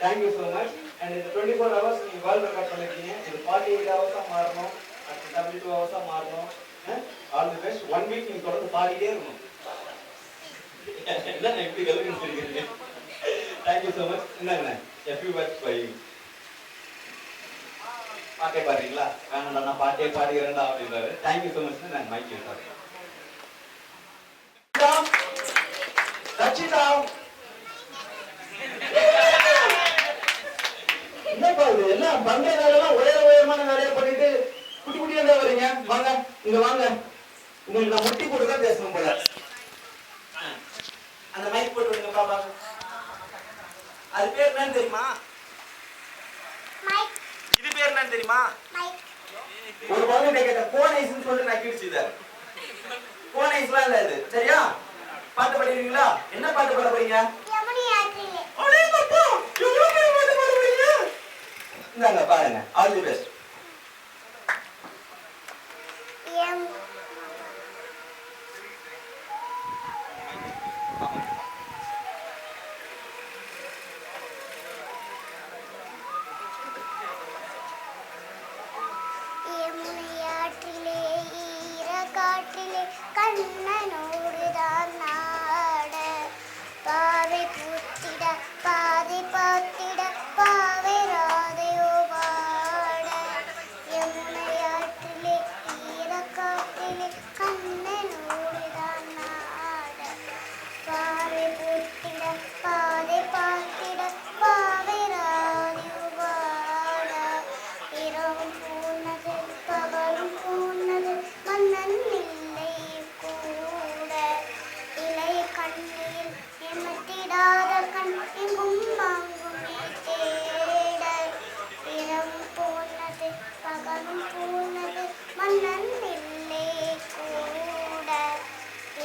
S2: Thank you so much. அண்ட் இந்த 24 ஹவர்ஸ் நீங்கள் வேர்ல்ட் ரெக்கார்ட் பண்ணிருக்கீங்க. இது 48 ஹவர்ஸாக மாறணும், அடுத்து 72 ஹவர்ஸாக மாறணும். All the best. 1 வீக் நீங்கள் தொடர்ந்து பாடிட்டே இருக்கணும். என்ன எப்படி கல்வி சொல்லிக்கிறீங்க? Thank you so much. என்னங்க a few words for you. பாட்டே பாடுறீங்களா? வேணாண்டா, நான் பாட்டே பாடுகிறேன்டா அப்படின்றாரு. Thank you so much. நான் மைக் எடுத்தாரு. ரச்சிதா என்னப்பா இது? எல்லாம் பந்தய வேலைலாம் உயரமான வேலையை பண்ணிட்டு குட்டி குட்டியா தான் வரீங்க. வாங்க இங்க வாங்க. உங்களுக்கு நான் முட்டி போட்டு தான் பேசணும் போல. அந்த மைக் போட்டு விடுங்க பாப்பா. அது பேர் என்னன்னு தெரியுமா?
S4: மைக்.
S2: இது பேர் என்னன்னு தெரியுமா?
S4: மைக்.
S2: ஒரு குழந்தை கேட்ட போன் ஐஸ்ன்னு சொல்லிட்டு நக்கிடுச்சு. இத போன் ஐஸ்லாம் இல்ல இது. சரியா? பாட்டு பாடுவீங்களா? என்ன பாட்டு பாட போறீங்க?
S4: யமுனை ஆற்றிலே.
S2: அடே அப்பா, எவ்வளவு பெரிய பாட்டு பாட போறீங்க? இந்தாங்க பாருங்க. All the best.
S4: யமுனை ஆற்றிலே ஈர காற்றிலே கண்ணனோடுதான் நாட பாவை பூத்திட பாதை பார்த்திட பாவை ராதையோ பாட யமுனை ஆற்றிலே ஈர காற்றிலே கண்ணனோடுதான் நாட பாவை பூத்திட பாதை பார்த்திட பாவை ராதையோ பாட இரவும் பூனது பகலும் பூனது மன்னன் இல்லை கூட இளைய கண்ணில் எமத்திடாத கண் எங்கும் அங்குமே தேட இரவும் பூனது பகலும் பூனது மன்னன் இல்லை கூட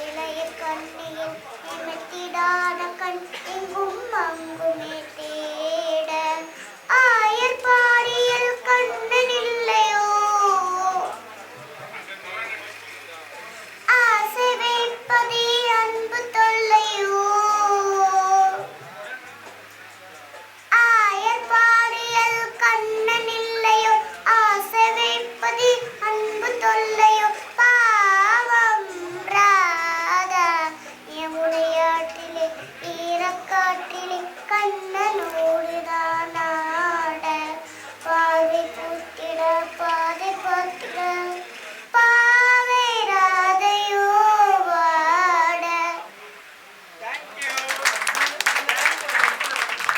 S4: இளைய கண்ணில் எமத்திடாத கண் எங்கும் அங்குமே தேட ஆயர் பாரியில் கண்ணன் இல்லையோ ஆசை வைப்பதே அன்பு தொல்லையோ ஆயர் பாரியில் கண்ணன் இல்லையோ ஆசை வைப்பதே அன்பு தொல்லையோ பாவம் ராதா யமுனை ஆற்றிலே ஈரக்காற்றிலே கண்ணனோடுதான் ஆட பாதை பூத்திட பாதை பார்த்திட பாவை ராதையோ வாட.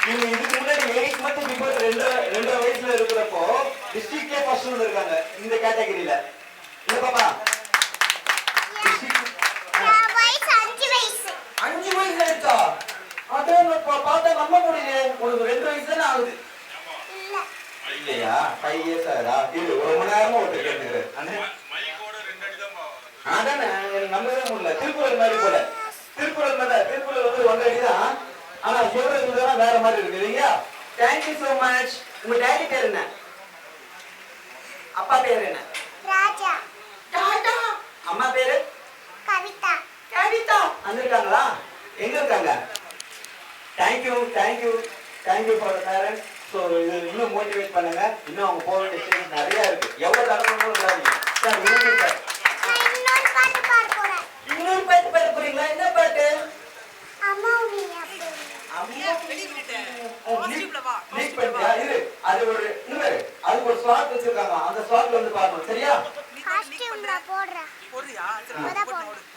S2: நீங்க இதுக்கு முன்னாடி 8 months பிஃபோர் 2 வயசுல இருக்கிறப்போ டிஸ்ட்ரிக்ட்லயே ஃபர்ஸ்ட் இருக்காங்க இந்த கேட்டகரியில. இல்ல பாப்பா?
S4: என் வயசு 5 வயசு.
S2: 5 வயசுல இருக்கா? அதே பார்த்தா நம்ப முடியல. உனக்கு 2 வயசு தானே ஆகுது.
S4: இல்ல.
S2: இல்லையா? 5 years ஆகுதா? இது ஒரு மணி நேரமா ஒருத்தர் கேட்டுக்கிறாரு. அண்ணே அதானே எனக்கு நம்பவே முடியல. திருக்குறள் மாதிரி போல. திருக்குறள் மாதிரி தான். திருக்குறள் வந்து 1 அடி தான். ஆனா சொல்றது இதெல்லாம் வேற மாதிரி இருக்கு இல்லையா? Thank you so much. உங்க டாடி பேர் என்ன? அப்பா பேர் என்ன?
S4: ராஜா.
S2: டாடா. அம்மா பேரு?
S4: கவிதா.
S2: கவிதா. வந்திருக்காங்களா? எங்க இருக்காங்க? Thank you thank you thank you for the parents. So இது இன்னும் மோட்டிவேட் பண்ணுங்க. இன்னும் அவங்க போக வேண்டிய ஸ்டேஜ் நிறைய இருக்கு. எவ்வளவு தடவை விடாதீங்க சார். இன்னொரு சார்
S4: நான் இன்னொரு பாட்டு பாட போறேன்.
S2: இன்னொரு பாட்டு பாட போறீங்களா? என்ன பாட்டு?
S4: அம்மா நீ அப்படி
S2: அது ஒரு இன்னொரு அதுக்கு ஒரு ஸ்லாட் வச்சிருக்காங்க. அந்த ஸ்லாட்ல வந்து பாடணும். சரியா?
S4: காஸ்டியூம் நான் போடுறேன்.
S7: போடுறியா?
S4: இப்பதான் போடுறேன்.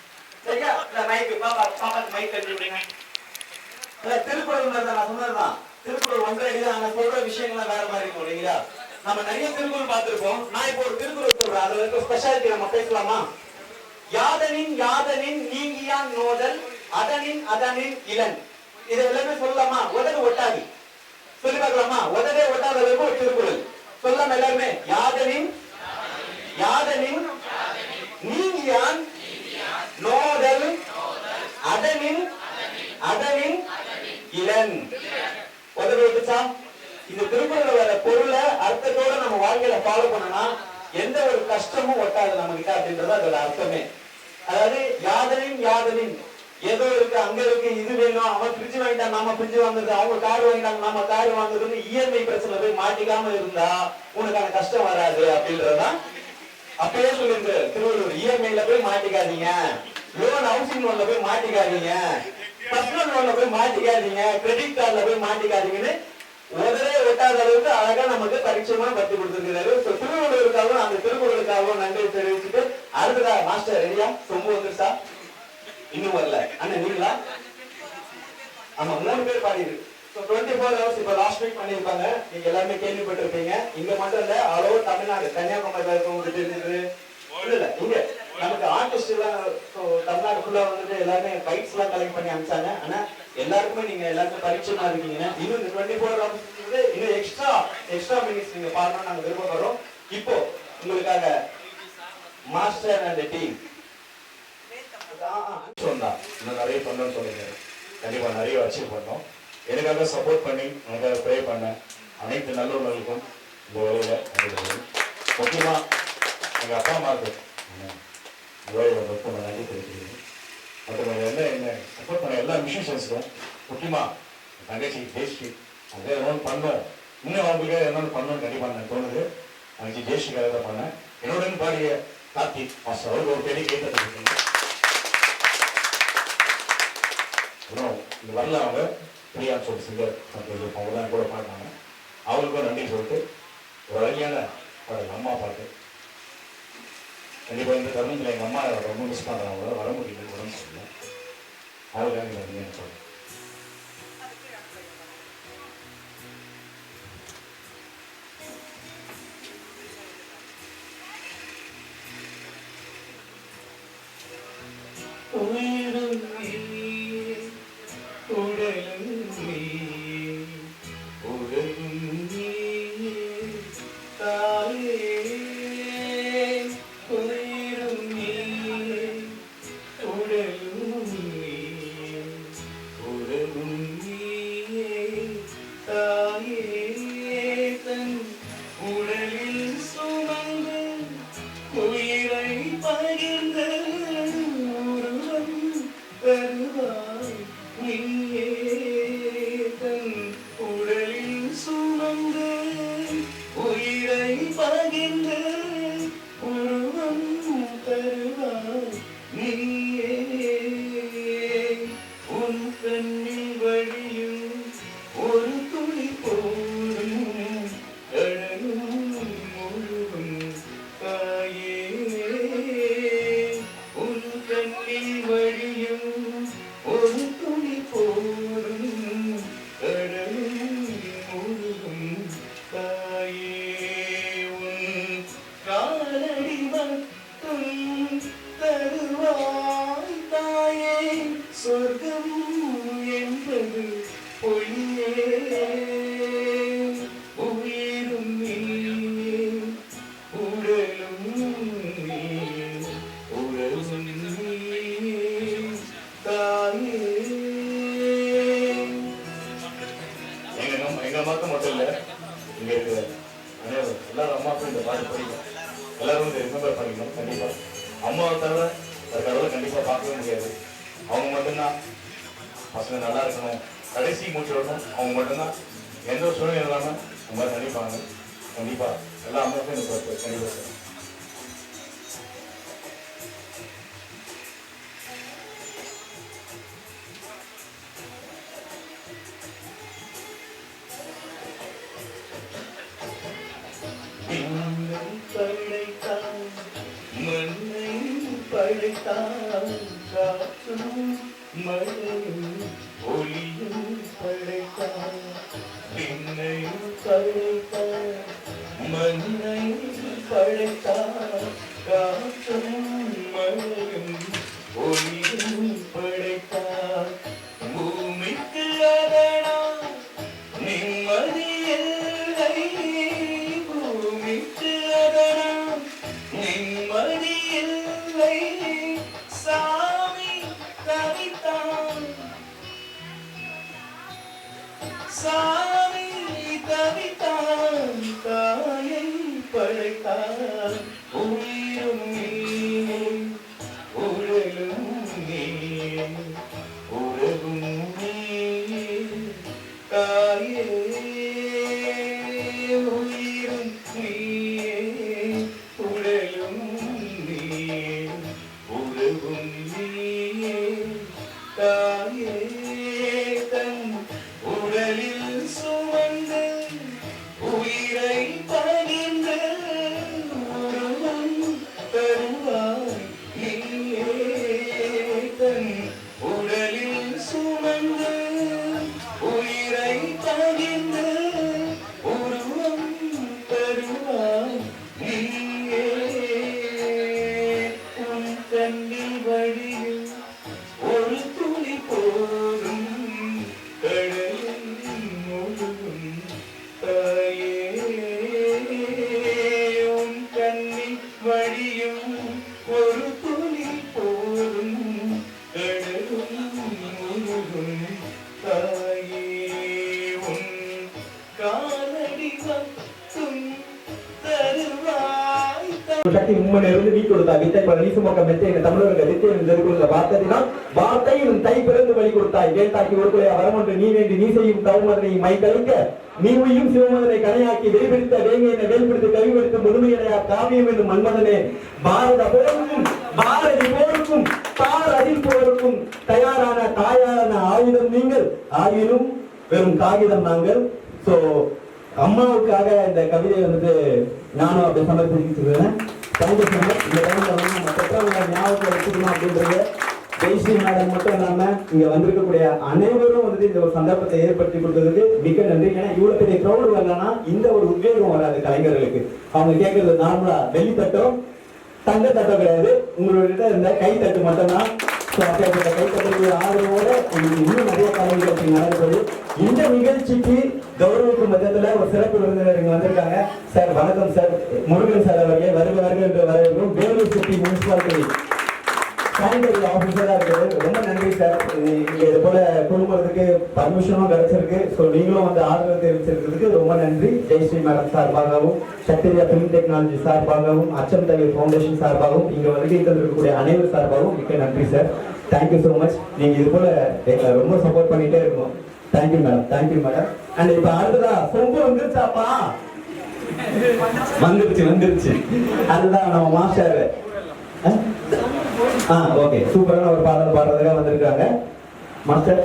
S2: சரியா? இந்த மைக் பாப்பாக்கு மைக் கட்டி விடுங்க. திருக்குறள் நான் சொன்னதுதான். திருக்குறள் ஒன்றரை அடிதான். ஆனா சொல்ற விஷயங்கள்லாம் வேற மாதிரி இருக்கும் இல்லைங்களா? நம்ம நிறைய திருக்குறள் பார்த்திருப்போம். நான் இப்போ ஒரு திருக்குறள் சொல்றேன். அதுல இருக்க ஸ்பெஷாலிட்டி நம்ம பேசலாமா? யாதனின் யாதனின் நீங்கியான் நோதல் அதனின் அதனின் இளன். இதை எல்லாமே சொல்லலாமா? உதடு ஒட்டாது. சொல்லி பார்க்கலாமா? உதடே ஒட்டாத அளவுக்கு ஒரு திருக்குறள் சொல்லலாம் எல்லாருமே. யாதனின் யாதனின் நீங்கியான் நோதல் அதனின் அதனின் இளன். உதவி விட்டுச்சா? இந்த திருக்குறள் வர பொருளை அர்த்தத்தோட நம்ம வாழ்க்கையில ஃபாலோ பண்ணனா எந்த ஒரு கஷ்டமும் ஒட்டாது நம்ம கிட்ட அப்படின்றது அதோட அர்த்தமே. அதாவது யாதனின் யாதனின் ஏதோ இருக்கு அங்க இருக்கு இது வேணும் அவன் ஃப்ரிட்ஜ் வாங்கிட்டான் நாம ஃப்ரிட்ஜ் வாங்குறது அவங்க கார் வாங்கிட்டாங்க நாம கார் வாங்குறதுன்னு இஎம்ஐ பிரச்சனை போய் மாட்டிக்காம இருந்தா உனக்கான கஷ்டம் வராது அப்படின்றதுதான் அப்பயே சொல்லிருக்கு திருவள்ளுவர். இஎம்ஐல போய் மாட்டிக்காதீங்க, லோன் ஹவுசிங் லோன்ல போய் மாட்டிக்காதீங்க, பர்சனல் லோன்ல போய் மாட்டிக்காதீங்க, கிரெடிட் கார்டுல போய் மாட்டிக்காதீங்கன்னு உதவே ஒட்டாத அளவுக்கு அழகா நமக்கு பரிச்சயமா பத்தி கொடுத்திருக்கிறாரு. திருவள்ளுவருக்காகவும் அந்த திருக்குறளுக்காகவும் நன்றி தெரிவிச்சுட்டு அடுத்ததா மாஸ்டர் ரெடியா? சொம்பு வந்துருச்சா? இன்னும் வரல அண்ணா நீங்களா? ஆமா 3 பேர் பாடிருக்கு. 24 hours இப்ப லாஸ்ட் வீக் பண்ணிருப்பாங்க. நீங்க எல்லாருமே கேள்விப்பட்டிருப்பீங்க. இங்க மட்டும் இல்ல ஆல் ஓவர் தமிழ்நாடு கன்னியாகுமரியில இருக்கவங்க தெரிஞ்சது இல்ல இங்க நமக்கு ஆர்டிஸ்ட் எல்லாம் தமிழ்நாடு ஃபுல்லா வந்துட்டு எல்லாருமே பைக்ஸ் எல்லாம் கலெக்ட் பண்ணி அனுப்பிச்சாங்க. ஆனா எல்லாருக்குமே நீங்க எல்லாருமே பரிச்சயமா இருக்கீங்க. இன்னும் இந்த 24 hours இன்னும் எக்ஸ்ட்ரா மினிட்ஸ் நீங்க பாடணும்னு நாங்க விருப்பப்படுறோம். இப்போ உங்களுக்காக மாஸ்டர் அண்ட் டீம்
S10: சொன்னா இன்னும் நிறைய பண்ணணும்னு சொல்லியிருக்காரு. கண்டிப்பா நிறைய அச்சீவ் பண்ணோம். எனக்காக சப்போர்ட் பண்ணி எனக்காக ப்ரே பண்ண அனைத்து நல்லுறவுகளுக்கும் இந்த வேலையில நன்றி. முக்கியமா எங்க அப்பா அம்மாவுக்கு ரொம்ப நன்றி தெரிவிக்கிறேன். மற்றும் என்ன சப்போர்ட் பண்ண எல்லா மியூசிஷியன்ஸுக்கும் முக்கியமா தங்கச்சி ஜெயஸ்ரீ அதே என்னொன்று பண்ணோம். இன்னும் அவங்களுக்கு என்னொன்று பண்ணணும்னு கண்டிப்பாக எனக்கு தோணுது. தங்கச்சி ஜெயஸ்ரீக்காக தான் பண்ணேன். என்னோட பாடிய கார்த்திக் மாஸ்டர் அவருக்கு ஒரு பெரிய கேட்டு அப்புறம் இந்த வரல அவங்க பிரியான்னு சொல்லி சிங்கர் அவங்க தான் கூட பாடினாங்க. அவங்களுக்கும் நன்றி சொல்லிட்டு ஒரு அழகியான பாடல் அம்மா பாட்டு. கண்டிப்பாக இந்த தருணத்தில் எங்கள் அம்மா ரொம்ப மிஸ் பண்ணுறாங்க. அவங்களால வர முடியல உடம்பு சொல்லல. அவங்களுக்காக இந்த அருமையான பாடல். எங்க அம்மாவுக்கு மட்டும் இல்லை, இங்க இருக்கிற அனைவரும் எல்லாரும் அம்மாவுக்கும் இந்த பாட்டு படிக்கும். எல்லாரும் இதை ரிமெம்பர் பண்ணிக்கணும். கண்டிப்பா அம்மாவை தவிர கடவுளை கண்டிப்பா பார்க்கவே முடியாது. அவங்க மட்டும்தான் பசங்க நல்லா இருக்கணும், கடைசி மூச்சு விடணும். அவங்க மட்டும்தான் எந்த ஒரு சூழ்நிலை இல்லாம அந்த மாதிரி நினைப்பாங்க. கண்டிப்பா எல்லா அம்மாவுக்கும் எனக்கு கண்டிப்பா சார். தன்னை படைத்தான் காற்றும் மழையும் ஒளியும் படைத்தான் விண்ணையும் படைத்தான் மண்ணை படைத்தான் காற்றும் மழையும் ஒளியும் படைத்தான் பூமிக்கு அதனால் நிம்மதி இல்லை பூமிக்கு அதனால் நிம்மதி இல்லை சாமி தவித்தான் சாமி தவித்தான் தாயை படைத்தான் உயிரும் நீயே உடலும் நீயே உறவும் நீயே தாயே உயிரும் நீயே உடலும் நீயே உறவும் நீயே தாயே தன் உடலில் சுமந்து உயிரை பகிர்ந்து உருவம் தருவாய் நீயே தன் உடலில் சுமந்து உயிரை பகிர்ந்து உருவம் தருவாய் நீயே உன் கண்ணில் வழியில் ஒரு துளி போதும் கடலில் முழுதும் தாயே உன் கண்ணில் வழியும் ஒரு துளி போதும் கடலும் முழுதும் தாயே உன் காலடி மட்டும் தருவாய்
S2: சக்தி உண்மையில இருந்து நீ கொடுத்தா வித்தை பழனி சுமக்க மெத்தை எங்க தமிழர்கள் வித்தை கொடுத்த வார்த்தையினால் வார்த்தையும் தை பிறந்து வழி கொடுத்தாய் வேண்டாக்கி ஒருக்குறையா வரமொன்று நீ வேண்டி நீ செய்யும் தவமதனை மை கலைக்க நீ உயும் சிவமதனை கனையாக்கி வெளிப்படுத்த வேங்க என வேல்படுத்த கவிப்படுத்த முழுமையடையா காவியம் என்னும் மன்மதனே பாரத போருக்கும் பாரதி போருக்கும் தார் அதில் போருக்கும் தயாரான தாயாரான ஆயுதம் நீங்கள் ஆயினும் வெறும் காகிதம் நாங்கள் சோ அம்மாவுக்காக இந்த கவிதை வந்துட்டு நானும் அப்படி சமர்ப்பிச்சுக்கிறேன். Thank you so much. இந்த டைம்ல வந்து நம்ம பெற்றவங்களை ஞாபகத்தை வச்சுக்கணும் அப்படின்றது ஜெயஸ்ரீ மேடம் மட்டும் இல்லாம இங்க வந்திருக்கக்கூடிய அனைவரும் வந்துட்டு இந்த ஒரு சந்தர்ப்பத்தை ஏற்படுத்தி கொடுத்ததுக்கு மிக்க நன்றி. ஏன்னா இவ்வளவு பெரிய கிரௌடு வரலன்னா இந்த ஒரு உத்வேகம் வராது கலைஞர்களுக்கு. அவங்க கேட்கறது நார்மலா வெள்ளி தட்டம் தங்க தட்டம் கிடையாது, உங்களோட இந்த கை தட்டு மட்டும்தான். அப்படிப்பட்ட கைத்தட்டக்கூடிய ஆதரவோட இன்னும் நிறைய கலை நிகழ்ச்சி நடந்தது. இந்த நிகழ்ச்சிக்கு கௌரவிக்கும் மத்தியத்துல ஒரு சிறப்பு விருந்தினர் இங்க வந்திருக்காங்க. சார் வணக்கம் சார். முருகன் சார் அவர்கள் வருக என்று வரவேற்கும். வேலூர் சிட்டி முனிசிபாலிட்டி சானிடரி ஆஃபீஸரா இருக்குது. ரொம்ப நன்றி சார். இங்க இது போல குழுமத்துக்கு பர்மிஷனும் கிடைச்சிருக்கு. ஸோ நீங்களும் வந்து ஆதரவு தெரிவிச்சிருக்கிறதுக்கு ரொம்ப நன்றி. ஜெயஸ்ரீ மேடம் சார்பாகவும் சக்திரியா பிலிம் டெக்னாலஜி சார்பாகவும் அச்சம் தவிர ஃபவுண்டேஷன் சார்பாகவும் இங்க வருகை தந்திருக்கக்கூடிய அனைவரும் சார்பாகவும் மிக்க நன்றி சார். Thank you so much. நீங்க இது போல எங்களை ரொம்ப சப்போர்ட் பண்ணிட்டே இருக்கணும். Thank you madam. Thank you madam. And இப்ப அடுத்ததா சொம்பு வந்துருச்சாப்பா? வந்துருச்சு. அதுதான் நம்ம மாஸ்டர். ஓகே, சூப்பரான ஒரு பாடல் பாடுறதுக்காக வந்திருக்காங்க மாஸ்டர்.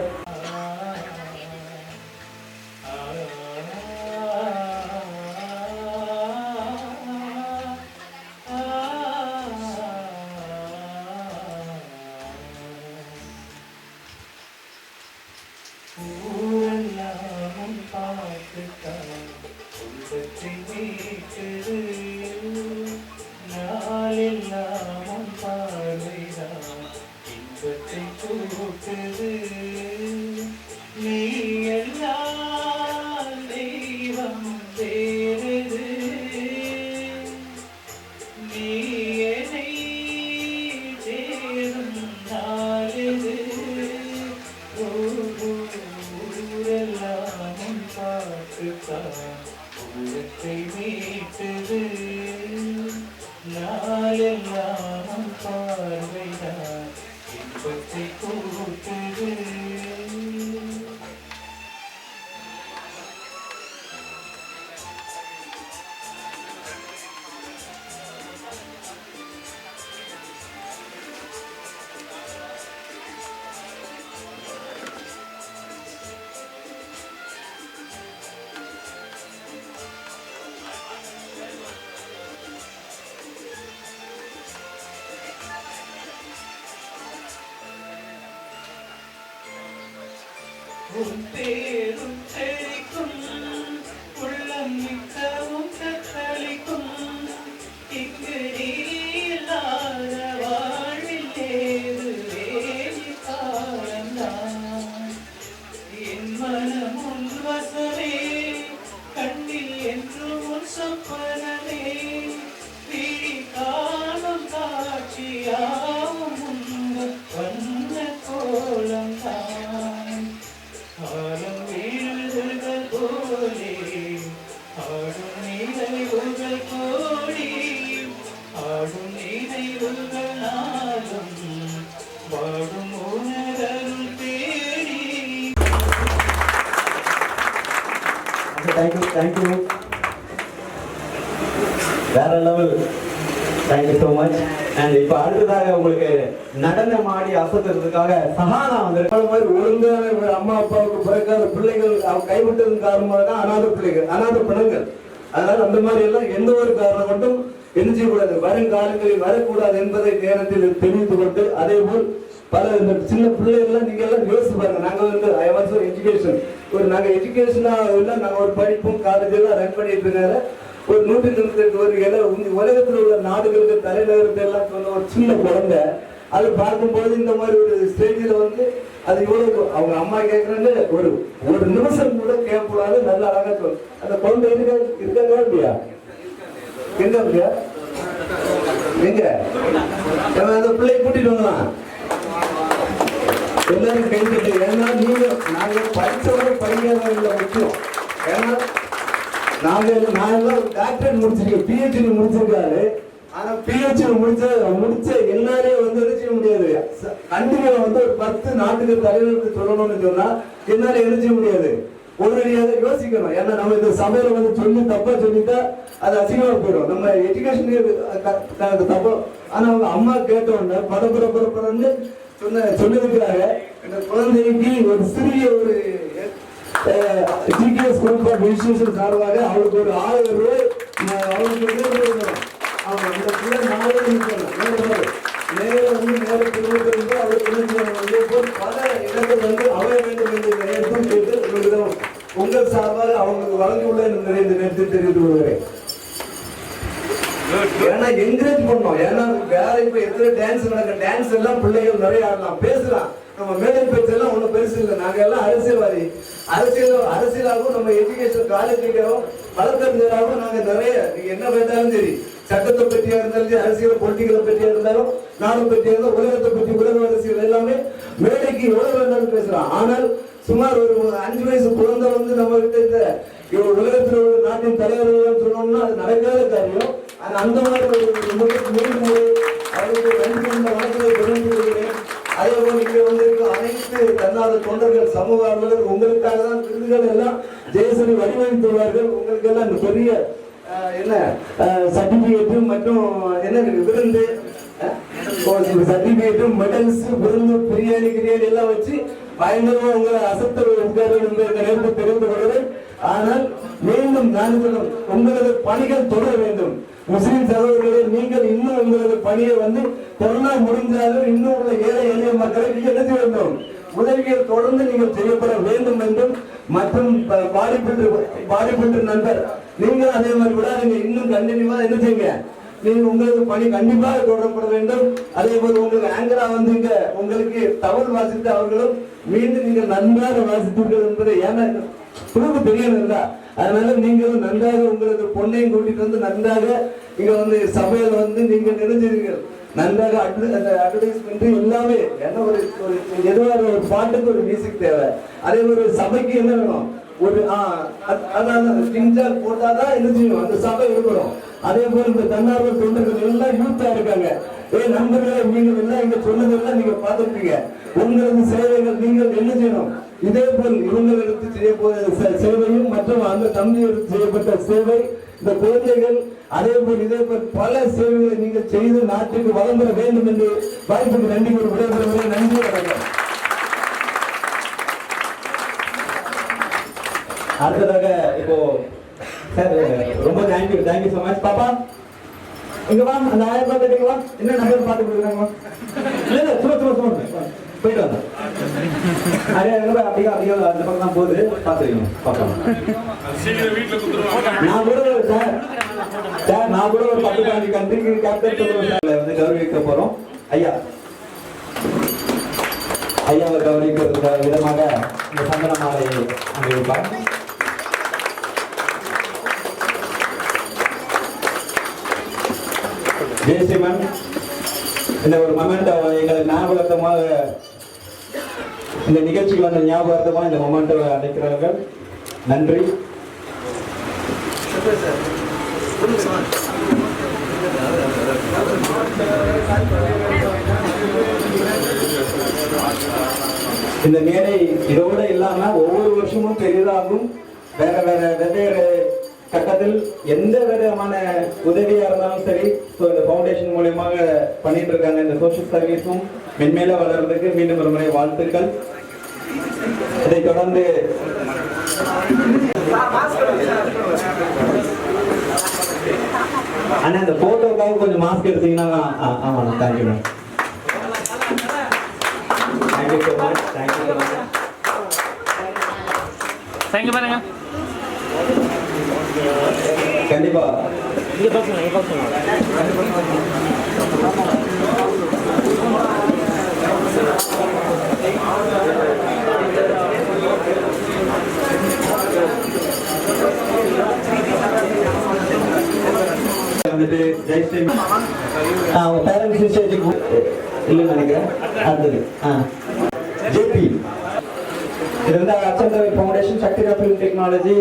S1: உன் பேரும் செழிக்கும் உள்ளம் மிக்கவும் தத்தளிக்கும் இங்கு நீ இல்லாத வாழ்வில் ஏது வேலி காலந்தான் என் மனம் உன் வசமே கண்ணில் என்றும் உன் சொப்பனமே விழி காணும் காட்சியாவும் உங்கள் வண்ண கோலம்தான் ஆலம் வீழ்வுகள் போலே ஆடும் நினைவுகள் கோடி ஆடும் நினைவுகள் நாளும் வாடும் உணரல் தேடி.
S2: தேங்க்யூ வேற level. Thank you so much. And இப்போ அடுத்ததாக உங்களுக்கு நடனம் ஆடி அசத்துறதுக்காக சஹானா வந்து மாதிரி ஒழுங்கான ஒரு அம்மா அப்பாவுக்கு பிறக்காத பிள்ளைகள் அவங்க கைவிட்டதன் காரணமாக தான் அநாத பிள்ளைகள், அநாத பிணங்கள். அதனால அந்த மாதிரி எல்லாம் எந்த ஒரு காரணம் மட்டும் என்ன செய்யக்கூடாது, வருங்காலங்களில் வரக்கூடாது என்பதை நேரத்தில் தெரிவித்துக் கொண்டு அதே போல் பல இந்த சின்ன பிள்ளைகள்லாம் நீங்க எல்லாம் யோசிச்சு பாருங்க. நாங்கள் வந்து எஜுகேஷன் ஒரு நாங்கள் எஜுகேஷனா இல்லை, நாங்கள் ஒரு படிப்பும் காலேஜ் எல்லாம் ரன் பண்ணிட்டு இருக்காங்க. ஒரு 198 வருகையில உலகத்தில் உள்ள நாடுகளுக்கு தலைநகரத்தை எல்லாம் சொன்ன ஒரு சின்ன குழந்தை அது பார்க்கும்போது இந்த மாதிரி ஒரு ஸ்டேஜில் வந்து அது இவ்வளவு அவங்க அம்மா கேட்கறாங்க, ஒரு நிமிஷம் கூட கேட்கக்கூடாது, நல்ல அழகா சொல்லும். அந்த குழந்தை இருக்காங்க இல்லையா, எங்க இல்லையா, எங்க அந்த பிள்ளை கூட்டிட்டு வரலாம் எல்லாரும் கைவிட்டு. ஏன்னா நீங்க நாங்க படிச்சவரை படிக்காதவங்கள முக்கியம். ஏன்னா நான் எல்லாம் டாக்டரேட் முடிச்சிருக்கேன், பிஹெச்டி முடிச்சிருக்காரு. ஆனா பிஹெச்டி முடிச்ச என்னாலே வந்து என்ன செய்ய முடியாது, கண்டிப்பா வந்து ஒரு 10 நாட்டுக்கு தலைவருக்கு சொல்லணும்னு சொன்னா என்னால என்ன செய்ய முடியாது, உடனடியாக யோசிக்கணும். ஏன்னா நம்ம இந்த சபையில வந்து சொல்லி தப்பா சொல்லிட்டா அது அசிங்கமா போயிடும். நம்ம எஜுகேஷன் தப்பா. ஆனா அவங்க அம்மா கேட்டோன்னு பரபரன்னு சொன்னதுக்காக இந்த குழந்தைக்கு ஒரு சிறிய ஒரு ஜிகேஎஸ் குரூப் ஆஃப் இன்ஸ்டிடியூஷன் சார்பாக அவருக்கு ஒரு 1000 ரூபாய் அவருக்கு அவங்க இந்த பிள்ளை நாளே நேர வந்து நேரத்தில் அவருக்கு பல இடங்கள் வந்து அமைய வேண்டும் என்று நேரத்தில் கேட்டு உங்களிடம் உங்கள் சார்பாக அவங்களுக்கு வழங்கியுள்ள நிறைய நேரத்தில் தெரிவித்துக் கொள்கிறேன். ஏன்னா என்கரேஜ் பண்ணோம். ஏன்னா வேற இப்ப எத்தனை டான்ஸ் நடக்க, டான்ஸ் எல்லாம் பிள்ளைகள் நிறைய ஆடலாம், பேசலாம். நம்ம மேடை பேச்செல்லாம் ஒன்றும் பெருசு இல்லை. நாங்க எல்லாம் அரசியல்வாதி, அரசியலாகவும் நம்ம எஜுகேஷன் காலேஜுக்காகவும் வழக்கறிஞராகவும் நாங்க நிறைய என்ன வேண்டாலும் சரி, சட்டத்தை பற்றியா இருந்தாலும் சரி, அரசியல் பொலிட்டிக்கலை பற்றியா இருந்தாலும், நாடு பற்றியா இருந்தாலும், உலகத்தை பற்றி, உலக அரசியல் எல்லாமே மேடைக்கு எவ்வளவு வேண்டாலும் பேசலாம். ஆனால் சுமார் ஒரு 5 வயசு குழந்தை வந்து நம்ம கிட்ட இந்த உலகத்தில் உள்ள நாட்டின் தலைவர்கள் சொன்னோம்னா அது நடக்காத காரியம். அந்த மாதிரி அவருக்கு வணக்கத்தை தெரிவித்துக். அதே போல இங்கே வந்திருக்க அனைத்து தன்னார்வ தொண்டர்கள், சமூக ஆர்வலர்கள், உங்களுக்காக தான் விருதுகள் எல்லாம் ஜெயசரி வடிவமைத்துள்ளார்கள். உங்களுக்கு எல்லாம் இந்த பெரிய என்ன சர்டிபிகேட்டும் மற்றும் என்ன விருந்து சர்டிபிகேட்டும் மெடல்ஸ் விருந்து பிரியாணி எல்லாம் வச்சு பயங்கரமா உங்களை அசத்த நேரத்தை தெரிந்து கொள்கிறேன். ஆனால் மீண்டும் நான் உங்களது பணிகள் தொடர வேண்டும். முஸ்லிம் சகோதரர்களே, நீங்கள் இன்னும் உங்களது பணியை வந்து கொரோனா முடிஞ்சாலும் இன்னும் உள்ள ஏழை எளிய மக்களை நீங்கள் என்ன செய்ய வேண்டும், உதவிகள் தொடர்ந்து நீங்கள் செய்யப்பட வேண்டும் என்றும், மற்றும் பாடி பில்டர் நண்பர் நீங்கள் அதே மாதிரி விடாதீங்க, இன்னும் கண்டினியூவா என்ன செய்யுங்க, நீங்க உங்களுக்கு பணி கண்டிப்பாக தொடரப்பட வேண்டும். அதே போல உங்களுக்கு ஆங்கரா வந்து இங்க உங்களுக்கு தவறு வாசித்து அவர்களும் மீண்டும் நீங்கள் நன்றாக வாசித்தீர்கள் என்பதை ஏன்னா குழுக்கு தெரியல. அதனால நீங்களும் நன்றாக உங்களது பொண்ணையும் கூட்டிட்டு வந்து நன்றாக இங்க வந்து சபையில வந்து நீங்க நினைஞ்சிருக்கீர்கள். நன்றாக அட்வர்டைஸ்மெண்ட் எல்லாமே என்ன ஒரு எதுவாக ஒரு பாட்டுக்கு ஒரு மியூசிக் தேவை. அதே மாதிரி சபைக்கு என்ன வேணும், ஒரு அதான் டிஞ்சால் போட்டாதான் என்ன செய்யும், அந்த சபை இருக்கணும். அதே போல இந்த தன்னார்வ தொண்டர்கள் எல்லாம் யூத்தா இருக்காங்க. நண்பர்களே, நீங்கள் எல்லாம் இங்க சொன்னதெல்லாம் நீங்க பார்த்துருப்பீங்க. உங்களது சேவைகள் நீங்கள் என்ன செய்யணும், இதே போல் இவங்களுக்கு செய்ய சேவையும் மற்றும் அந்த தம்பிகளுக்கு செய்யப்பட்ட சேவை, இந்த குழந்தைகள் அதே போல் இதே போல் பல சேவைகளை நீங்கள் செய்து நாட்டுக்கு வளம் பெற வேண்டும் என்று வாய்ப்புக்கு நன்றி ஒரு விடைபெறுவதை நன்றி வணக்கம். அடுத்ததாக இப்போ சார் ரொம்ப தேங்க்யூ ஸோ மச். பாப்பா இங்க வா, அந்த 1000 ரூபாய் கட்டிக்கலாம். என்ன நகர் பார்த்து கொடுக்குறாங்க? இல்ல சும்மா போயிட்டு வாங்க. அப்படியே அப்படியே அப்படியே அந்த பக்கம் தான் போகுது, பார்த்துருக்கீங்க பார்க்கலாம். நான் கூட சார் நான் கூட ஒரு 10 கண்ட்ரிக்கு கேப்டன் வந்து கௌரவிக்க போறோம். ஐயாவை கௌரவிக்கிற விதமாக இந்த சந்தன மாலை அணிவிப்பார். ஜெயசிமன் இந்த ஒரு மொமெண்டோ எங்களை ஞாபகத்தமாக இந்த நிகழ்ச்சிக்கு வந்த ஞாபகத்தமாக இந்த மொமெண்டோ அழைக்கிறார்கள். நன்றி. இந்த மேடை இதோட இல்லாம ஒவ்வொரு வருஷமும் பெரிதாகும். வேற வேற வெவ்வேறு கட்டத்தில் எந்த விதமான உதவியா இருந்தாலும் சரி, இந்த ஃபவுண்டேஷன் மூலியமாக பண்ணிட்டு இருக்காங்க. இந்த சோஷியல் சர்வீஸும் மென்மேல வளர்றதுக்கு மீண்டும் ஒரு முறை வாழ்த்துக்கள். இதை தொடர்ந்து அண்ணா இந்த போட்டோக்காக கொஞ்சம் மாஸ்க் எடுத்தீங்கன்னா. ஆமாண்ணா, thank you ma'am. Thank you so much. Thank you so much.
S11: Thank you பாருங்க.
S2: கண்டிப்பா வந்துட்டு ஜெயஸ்ரீ பேரண்ட்ஸ் இல்லைன்னு நினைக்கிறேன். அடுத்தது ஜேபி, இது வந்து அச்சந்தவை ஃபவுண்டேஷன் சக்திரா ஃபிலிம் டெக்னாலஜி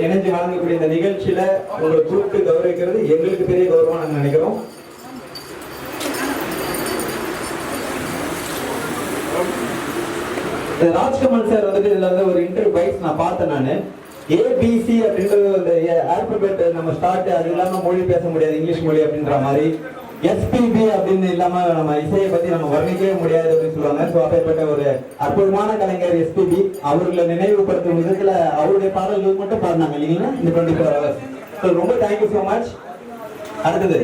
S2: இணைஞ்சு வழங்கக்கூடிய இந்த நிகழ்ச்சியில உங்களை கூப்பிட்டு கௌரவிக்கிறது எங்களுக்கு பெரிய கௌரவம் நாங்கள் நினைக்கிறோம். ராஜ்கமல் சார் வந்துட்டு இதுல வந்து ஒரு இன்டர்வியூ பைட்ஸ் நான் பார்த்தேன். நான் ஏபிசி அப்படின்றது அந்த ஆல்பபெட் நம்ம ஸ்டார்ட் அது இல்லாம மொழி பேச முடியாது, இங்கிலீஷ் மொழி அப்படின்ற மாதிரி. எஸ்பிபி அப்படின்னு இல்லாம நம்ம இசையை பத்தி நம்ம வர்ணிக்கவே முடியாது அப்படின்னு சொல்லுவாங்க. ஸோ அப்பேற்பட்ட ஒரு அற்புதமான கலைஞர் எஸ்பிபி. அவர்களை நினைவுபடுத்தும் விதத்துல அவருடைய பாடல்கள் மட்டும் பாடினாங்க இல்லைங்களா இந்த 24 hours. ஸோ ரொம்ப தேங்க்யூ ஸோ மச். அடுத்தது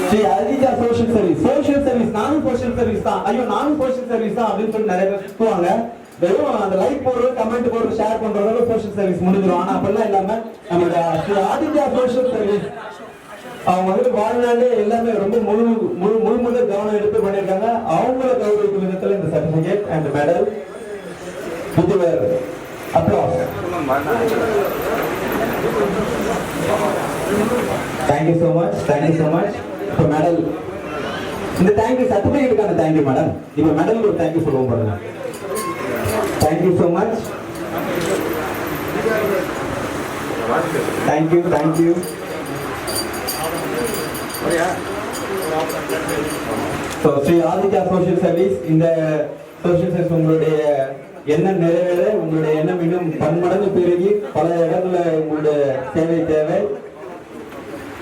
S2: Sri Aditya social service. Social service நானும் சோஷியல் சர்வீஸ் தான், ஐயோ நானும் சோஷியல் சர்வீஸ் தான் அப்படின்னு சொல்லி நிறைய பேர் சுத்துவாங்க. வெறும் அந்த லைக் போடுறது, கமெண்ட் போடுறது, ஷேர் பண்றதோட சோஷியல் சர்வீஸ் முடிஞ்சிடும். ஆனா அப்பெல்லாம் இல்லாம நம்மளோட ஸ்ரீ ஆதித்யா சோஷியல் சர்வீஸ் அவங்க வந்து வாழ்நாளே எல்லாமே ரொம்ப முழு கவனம் எடுத்து பண்ணியிருக்காங்க. அவங்கள கௌரவிக்கும் விதத்துல இந்த certificate and medal with your applause. Thank you so much. Thank you so much. இப்போ மெடல் இந்த தேங்க்யூ சர்டிபிகேட்டுக்கான தேங்க்யூ மேடம். இப்போ மெடல் ஒரு தேங்க்யூ சொல்லுவோம் பாருங்க. Thank you so much. Thank you thank you. So Sri Aditya social service, இந்த சோஷியல் சர்வீஸ் உங்களுடைய எண்ணம் நிறைவேற, உங்களுடைய எண்ணம் இன்னும் பன்மடங்கு பெருகி பல இடத்துல உங்களுடைய சேவை தேவை.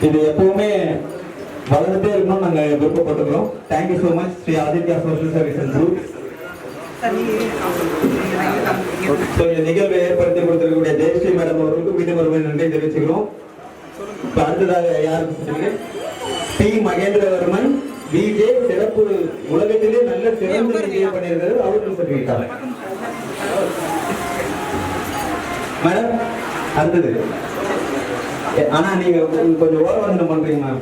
S2: இது எப்பவுமே வளர்ந்துட்டே இருக்கணும் நாங்கள் விருப்பப்பட்டுக்கிறோம். Thank you so much Shri Aditya social service and group. இந்த நிகழ்வை ஏற்படுத்தி கொடுத்திருக்கக்கூடிய ஜெயஸ்ரீ மேடம் அவர்களுக்கு மீண்டும் ஒரு நன்றி தெரிவிச்சுக்கிறோம். இப்ப அடுத்ததாக யாருக்கு பி மகேந்திரவர்மன் பிஜே சிறப்பு உலகத்திலே நல்ல சிறந்த நிகழ்ச்சி பண்ணியிருக்கிறது, அவருக்கு சொல்லியிருக்காங்க மேடம். அடுத்தது ஆனா நீங்க கொஞ்சம் ஓரவந்தனம் பண்றீங்க மேம்.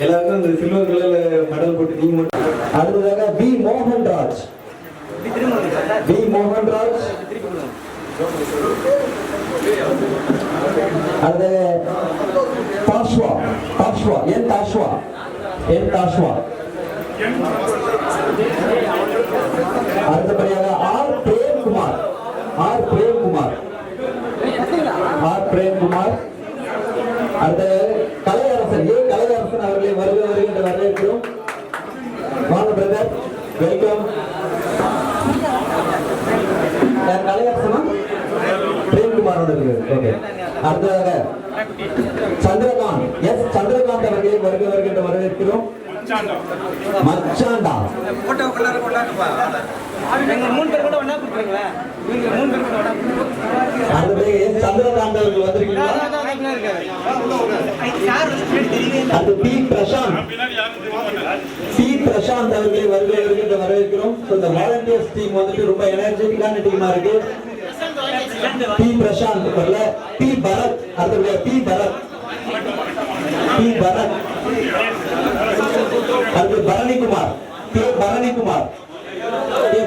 S2: எல்லாருக்கும் இந்த சில்வர் கலர்ல மெடல் போட்டு நீங்க மட்டும். அடுத்ததாக பி மோகன்ராஜ். பி மோகன்ராஜ். அடுத்த தாஷ்வா. தாஷ்வா என் தாஷ்வா என் தாஷ்வா. அடுத்தபடியாக R Premkumar. R Premkumar. R Premkumar. அடுத்த கலையரசன் ஏ கலையரசன் அவர்களை வருகின்ற வரவேற்கிறோம். வாங்க பிரதர், வெல்கம். கலையரசனா பிரேம்குமார் அவர்கள். ஓகே. அடுத்ததாக சந்திரகாந்த் எஸ் சந்திரகாந்த் அவர்களை வருகின்ற வரவேற்கிறோம். மச்சாண்டா. சந்திரகாந்த் அவர்கள் வந்திருக்கீங்களா? அது பி பிரசாந்த். பி பிரசாந்த்
S1: பிரசாந்த் அவர்களை வருகின்ற வரவேற்கிறோம். இந்த வாலண்டியர்ஸ் டீம் வந்துட்டு ரொம்ப எனர்ஜெட்டிக்கான டீமா இருக்கு. பி பிரசாந்த் வரல, பி பரத், அடுத்த பி பரத், பி பரத், அடுத்து பரணிக்குமார், கே பரணிக்குமார், கே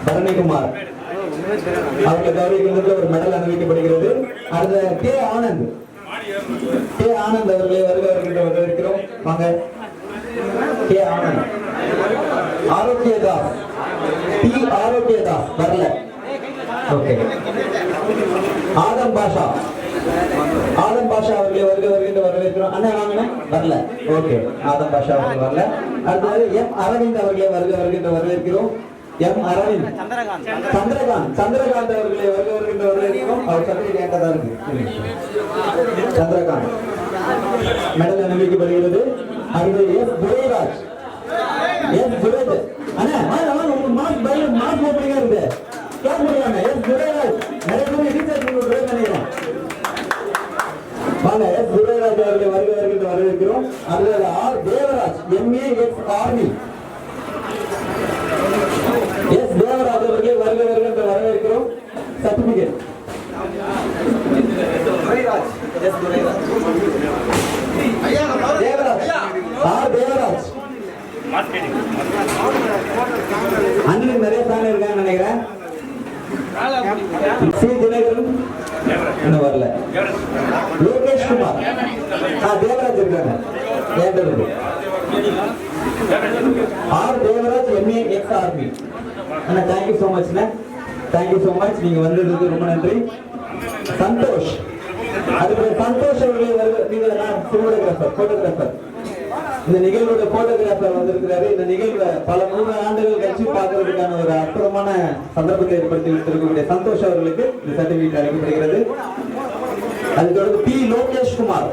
S1: பரணிக்குமார் அவர்கள் கௌரவிக்கின்ற ஒரு மெடல் அணிவிக்கப்படுகிறது. அடுத்த கே ஆனந்த், கே ஆனந்த் அவர்களை வருகின்ற வரவேற்கிறோம். வாங்க கே ஆனந்த். ஆரோக்கியதாஸ், டி ஆரோக்கியதாஸ் வரல. ஓகே. ஆதம் பாஷா, ஆதம் பாஷா அவர்களை வருகின்ற வரவேற்கிறோம். அண்ணா வாங்க வரல. ஓகே, ஆதம் பாஷா அவர்கள் வரல. அடுத்தது எம் அரவிந்த் அவர்களை வருகின்ற வரவேற்கிறோம். எம் அரவிந்த், சந்திரகாந்த் அவர்களை வருகின்ற வரவேற்கிறோம். அவர் சர்டிபிகேட் கேட்டதா இருக்கு. சந்திரகாந்த் மெடல் அணிவிக்கப்படுகிறது. அடுத்து எஸ் துரைராஜ், எஸ் துரைராஜ் அண்ணா மாஸ் ஓப்பனிங்கா இருக்கு கிளாஸ் பண்ணுவாங்க. எஸ் துரைராஜ் நிறைய பேர் ரீசார்ஜ் நினைக்கிறேன். வாங்க எஸ் துரைராஜ் அவர்களை வருகின்ற வரவேற்கிறோம். அடுத்தது R Devaraj, MA ex army. S Devaraj அவர்களை வருகின்ற வரவேற்கிறோம். Certificate Devaraj, R Devaraj. அண்ணனுக்கு நிறைய ஃபேன் இருக்கான்னு நினைக்கிறேன். சி தினகரன் இன்னும் வரல. லோகேஷ் குமார், தேவராஜ் இருக்காங்க. R Devaraj, MA ex army. அண்ணா தேங்க்யூ ஸோ மச்ண்ணா, தேங்க்யூ ஸோ மச். நீங்க வந்ததுக்கு ரொம்ப நன்றி. சந்தோஷ், அதுக்கு சந்தோஷ் அவர்களை போட்டோகிராஃபர், இந்த நிகழ்வோட போட்டோகிராஃபர் வந்திருக்கிறாரு. இந்த நிகழ்வை பல 3 ஆண்டுகள் கழிச்சு பார்க்கறதுக்கான ஒரு அற்புதமான சந்தர்ப்பத்தை ஏற்படுத்தி இருக்கக்கூடிய சந்தோஷ் அவர்களுக்கு இந்த சர்டிபிகேட் அளிக்கப்படுகிறது. அது தொடர்ந்து பி லோகேஷ் குமார்,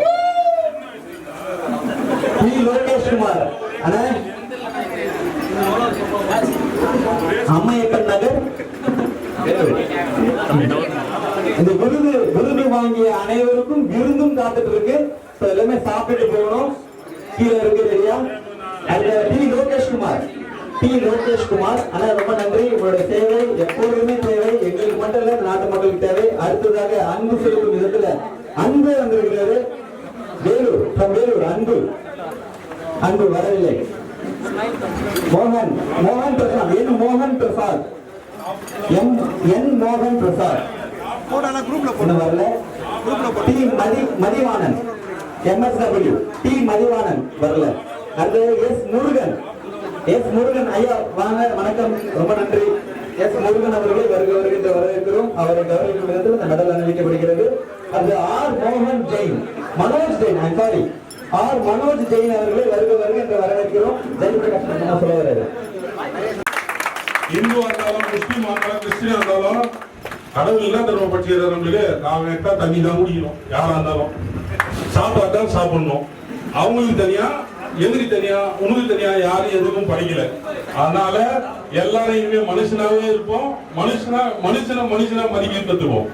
S1: பி லோகேஷ் குமார் அண்ணா அம்மையப்பன் நகர். இந்த விருது வாங்கிய அனைவருக்கும் விருந்தும் காத்துட்டு இருக்கு. எல்லாமே சாப்பிட்டு போகணும். கீழே இருக்கு ரெடியா. டி லோகேஷ் குமார், டி லோகேஷ் குமார் அண்ணா ரொம்ப நன்றி. உங்களுடைய சேவை எப்போதுமே தேவை, எங்களுக்கு மட்டும் இல்ல நாட்டு மக்களுக்கு தேவை. அடுத்ததாக அன்பு செலுத்தும் விதத்துல அன்பு வந்திருக்கிறது. வேலூர், வேலூர் அன்பு, அன்பு வரவில்லை. மோகன், மோகன் பிரசாத், என் மோகன் பிரசாத், என் மோகன் பிரசாத் வரல. T Mathivanan, MSW, T Mathivanan வரல. அடுத்து எஸ் முருகன், எஸ் முருகன் ஐயா வாங்க, வணக்கம், ரொம்ப நன்றி. எஸ் முருகன் அவர்களை வருகின்ற வரவேற்கிறோம். அவரை கௌரவிக்கும் விதத்தில் இந்த மெடல் அணிவிக்கப்படுகிறது. அது ஆர் மோகன் Jain, Manoj Jain, I'm sorry, R Manoj Jain அவர்களை வருகின்ற வரவேற்கிறோம். ஜெயபிரகாஷ் என்ன சொல்ல வர்றாரு?
S11: இந்து இருந்தாலும் முஸ்லீம் இருந்தாலும் கிறிஸ்டினா இருந்தாலும் கடவுள் இல்ல தர்ம பட்சி நம்மளுக்கு நாம எட்டா தண்ணி தான் குடிக்கணும். யாரா இருந்தாலும் சாப்பாடு சாப்பிடணும். அவங்களுக்கு தனியா, எதிரி தனியா, உனக்கு தனியா யாரும் எதுவும் படிக்கல. அதனால எல்லாரையுமே மனுஷனாவே இருப்போம். மனுஷனா மதிக்க கத்துவோம்.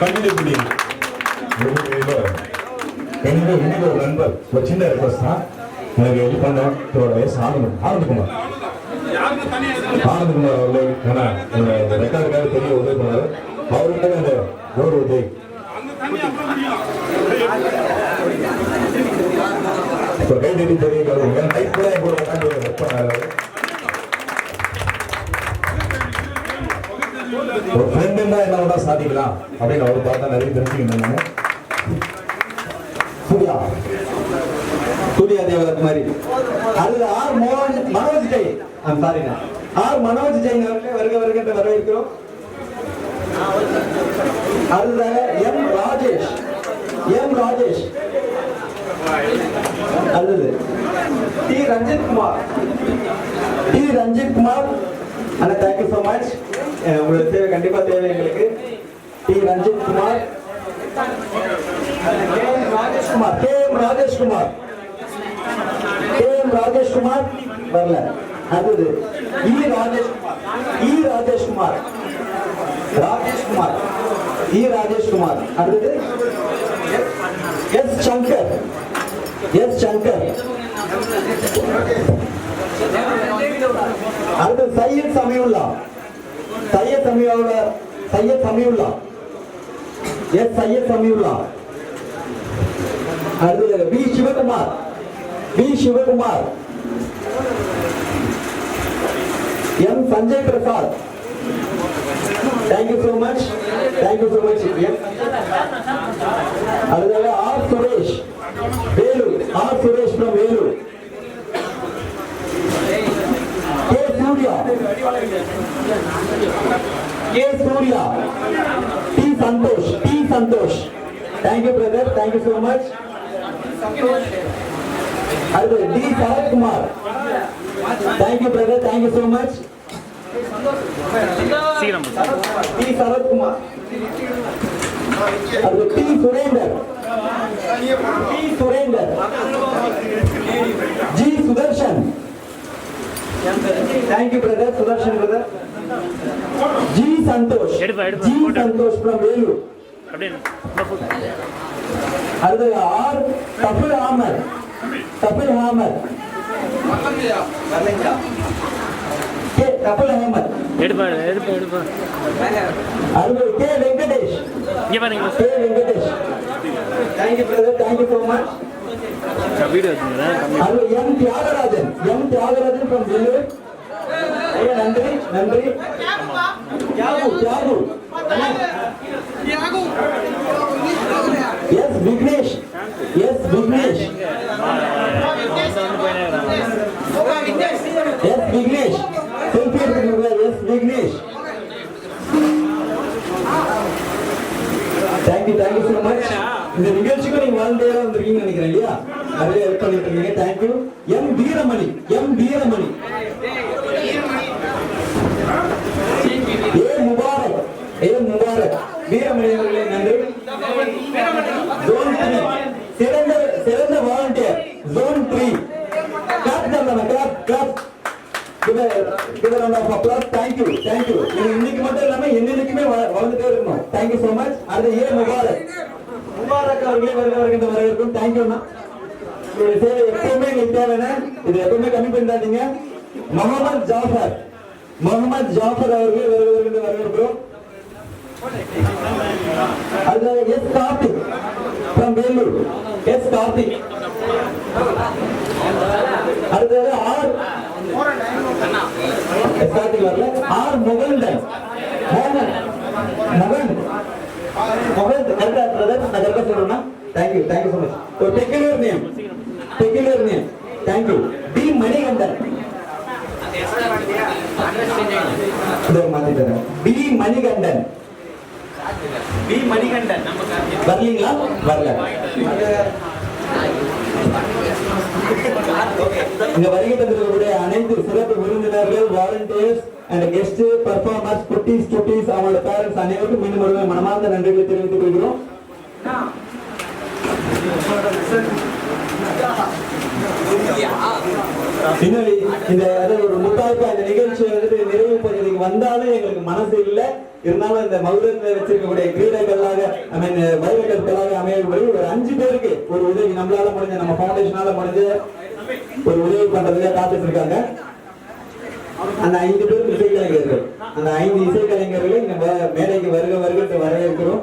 S11: கண்டிப்பா பண்ணீங்க.
S10: என்னோட ஒரு நண்பர் ஒரு சின்ன ரெக்வஸ்ட் தான். எனக்கு இது பண்ண வயசு ஆனந்தகுமார் அவர்கள் ஏன்னா ரெக்கார்டுக்காக பெரிய உதவி பண்ணாரு. அவருக்காக அந்த ஒரு உதவி கை நீட்டி தெரியும். லைஃப் கூட எங்களோட ஒர்க் பண்ணாரு. ஒரு ஃப்ரெண்டுன்னா என்ன சாதிக்கலாம் அப்படின்னு அவரை பார்த்தா நிறைய தெரிஞ்சுக்கிட்டேன். சூர்யா,
S1: சூர்யா தேவகுமாரி. அதுல ஆர் மனோஜ் ஜெயின், சாரிண்ணா, ஆர் மனோஜ் ஜெயின் அவர்களை வருகின்ற வரவேற்கிறோம். அதுல எம் ராஜேஷ், எம் ராஜேஷ். அடுத்தது டி ரஞ்சித் குமார், டி ரஞ்சித் குமார் அண்ணா தேங்க்யூ ஸோ மச். உங்களோட சேவை கண்டிப்பா தேவை எங்களுக்கு. T Ranjith Kumar, K M Rajeshkumar, K M Rajeshkumar, K M Rajeshkumar வரல. அடுத்தது இ ராஜேஷ்குமார், இ ராஜேஷ்குமார், ராஜேஷ்குமார், இ ராஜேஷ்குமார். அடுத்தது எஸ் சங்கர்,
S2: அடுத்து சையத் சமியுல்லா. சையத் சமியுல்லா. சையத் சமியுல்லா. எஸ் சையத் சமியுல்லா. அடுத்து V Sivakumar. V Sivakumar. M Sanjay Prasad. Thank you so much. Thank you so much. அடுத்தது R Suresh. Vellore. R Suresh from Vellore. K Surya. K Surya. T Santhosh. T Santhosh. Thank you brother. Thank you so much. அடுத்தது T Sarathkumar. Thank you brother. Thank you so much. T Sarathkumar. அது T Surender. T Surender. G Sudarshan. Thank you brother. Sudarshan brother. G Santhosh. G Santhosh from Vellore. அது R Kapil Ahmed. Kapil Ahmed. K Kapil Ahmed. அது K Venkatesh. K Venkatesh. Thank you brother. Thank you so much. அது M Thiyagarajan. M Thiyagarajan from Vellore. ஐயா நன்றி நன்றி. Thiyagu Thiyagu. S Vignesh. S Vignesh. S Vignesh. Selfie எடுத்துக்கோங்க. S Vignesh. Thank you thank you so much. இந்த நிகழ்ச்சிக்கு நீங்க வாலண்டியரா வந்திருக்கீங்கன்னு நினைக்கிறேன் இல்லையா? நிறைய ஹெல்ப் பண்ணிட்டு இருக்கீங்க. Thank you. M Veeramani. M Veeramani. A Mubarak. A Mubarak. Veeramani அவர்களே நன்றி. ஜோன் 3 சிறந்த சிறந்த வாலண்டியர். ஜோன் 3 கிளாப் பண்ணலாம். Clap clap. give a round of applause. Thank you. Thank you. இன்னைக்கு மட்டும் இல்லாம என்னைக்குமே வளர்ந்துட்டே இருக்கணும். Thank you so much. அடுத்து ஏ முபாரக். முபாரக் அவர்களே வருகின்ற வரவேற்கும். Thank you அண்ணா. உங்களுடைய சேவை எப்பவுமே எங்களுக்கு தேவையான இது எப்பவுமே கம்மி பண்ணிடாதீங்க. முகமது ஜாஃபர். முகமது ஜாஃபர் அவர்களே வருகின்ற வரவேற்கிறோம். அடுத்து S Karthik from Vellore. S Karthik. அடுத்தது ஆர் கார்த்திக் வரல. ஆர் முகந்தன். மோகன் மகன் மகன் கரெக்டா பிரதர் நான் கரெக்டா சொல்றேன்னா? Thank you. Thank you so much. ஒரு peculiar name. Peculiar name. Thank you. T Manikandan. இதோ மாத்திட்டேன். டி மணிகண்டன். டி மணிகண்டன் வரலீங்களா? வரல. இங்க வருகை தந்திருக்கக்கூடிய அனைத்து சிறப்பு விருந்தினர்கள், வாலண்டியர்ஸ் அண்ட் கெஸ்ட் பெர்ஃபார்மர்ஸ், குட்டீஸ் குட்டீஸ் அவங்களோட பேரண்ட்ஸ் அனைவருக்கும் மீண்டும் ஒரு மனமார்ந்த நன்றிகளை தெரிவித்துக் கொள்கிறோம். பின்னாடி இந்த ஒரு முத்தாய்ப்பா இந்த நிகழ்ச்சி வந்துட்டு நிறைவு பகுதிக்கு வந்தாலும் எங்களுக்கு மனசு இல்லை. இருந்தாலும் இந்த மதுரத்தில் வச்சிருக்கக்கூடிய கிரீடைகளாக வைரக்கற்களாக அமையக்கூடிய ஒரு 5 பேருக்கு ஒரு உதவி நம்மளால முடிஞ்ச, நம்ம ஃபவுண்டேஷனால முடிஞ்ச ஒரு உதவி பண்றதுக்காக காத்துட்டு இருக்காங்க. அந்த 5 பேருக்கு இசைக்கலைஞர்கள், அந்த 5 இசைக்கலைஞர்களை இங்க மேடைக்கு வருக வருகிட்டு வரவேற்கிறோம்.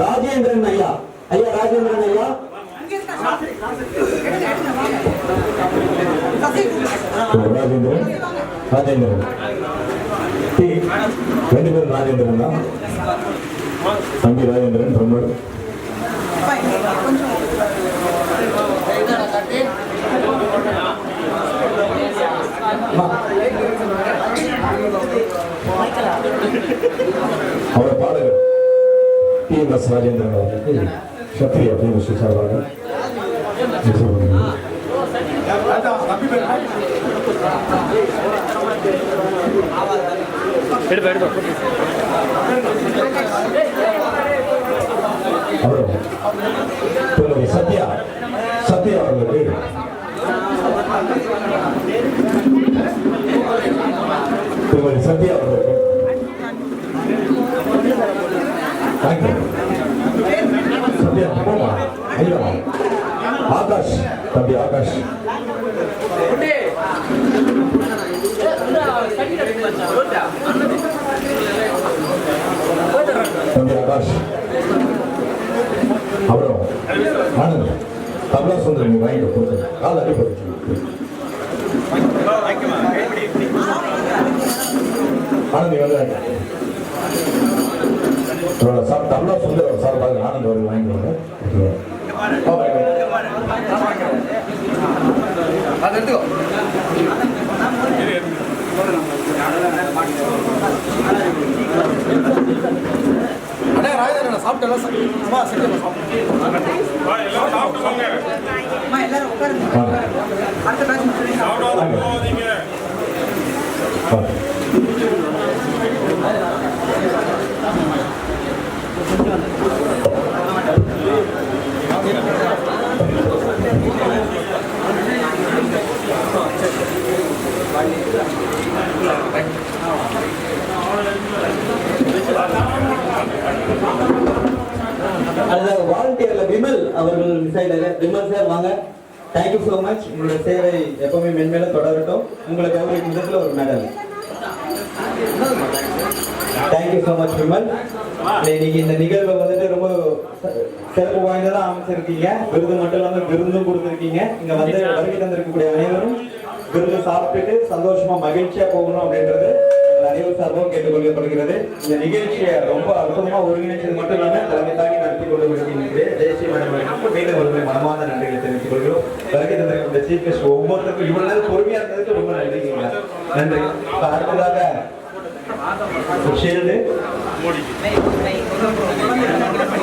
S2: ராஜேந்திரன் ஐயா. ஐயா ராஜேந்திரன் ஐயா. ராஜேந்திரன் ராஜேந்திரன் 2 பேரும் ராஜேந்திரன் தான். தம்பி ராஜேந்திரன் ரொம்ப அவர் பாடகர் TMS ராஜேந்திரன் அவர்களுக்கு சத்ரியா TMS சார்பாக சத்யா சத்யா அவர்களுக்கு திருமதி சத்யா அவர்களுக்கு சத்யா போமா ஐயா
S10: ஆகாஷ் தம்பி ஆகாஷ் தம்பி ஆகாஷ். அப்புறம் ஆனந்த் தபலா சுந்தரி நீ வாங்கிட்டு போட்டு கால் அடிப்பட்டு ஆனந்த் வந்து சார் தபலா சுந்தர் சார் பாருங்க ஆனந்த் அவர்கள் வாங்கிடுவாங்க.
S2: அது எடுத்துக்கோ. அண்ணா ராஜா சாப்பிட்டேன் எல்லாரும் உட்காருங்க. அடுத்த
S12: அதுல வாலண்டியர்ல விமல் அவர்கள் விமல் சார் வாங்க. Thank you so much. உங்களோட சேவை எப்பவுமே மென்மேலும் தொடரட்டும். உங்களுக்கு அவருக்கு விதத்துல ஒரு medal. Thank you so much Vimal. இன்னைக்கு இந்த நிகழ்வை வந்துட்டு ரொம்ப சிறப்பு வாய்ந்ததான் அமைச்சிருக்கீங்க. விருது மட்டும் இல்லாம விருந்தும் கொடுத்துருக்கீங்க. இங்க வந்து வருகை தந்திருக்கக்கூடிய அனைவரும் விருது சாப்பிட்டுட்டு சந்தோஷமா மகிழ்ச்சியா போகணும் அப்படின்றது அனைவரும் சார்பாக கேட்டுக்கொள்ளப்படுகிறது. இந்த நிகழ்ச்சியை ரொம்ப அற்புதமா ஒருங்கிணைச்சது மட்டும் இல்லாம தலைமை தாங்கி நடத்தி கொண்டு வருகின்ற தேசிய மனவர்களுக்கு மீண்டும் ஒரு மனமார்ந்த நன்றிகளை தெரிவித்துக் கொள்கிறோம். வருகை தந்திருக்கிற சீஃப் கெஸ்ட் ஒவ்வொருத்தருக்கும் இவ்வளவு நேரம் பொறுமையா இருந்ததுக்கு ரொம்ப நன்றிங்களா. நன்றி. அடுத்ததாக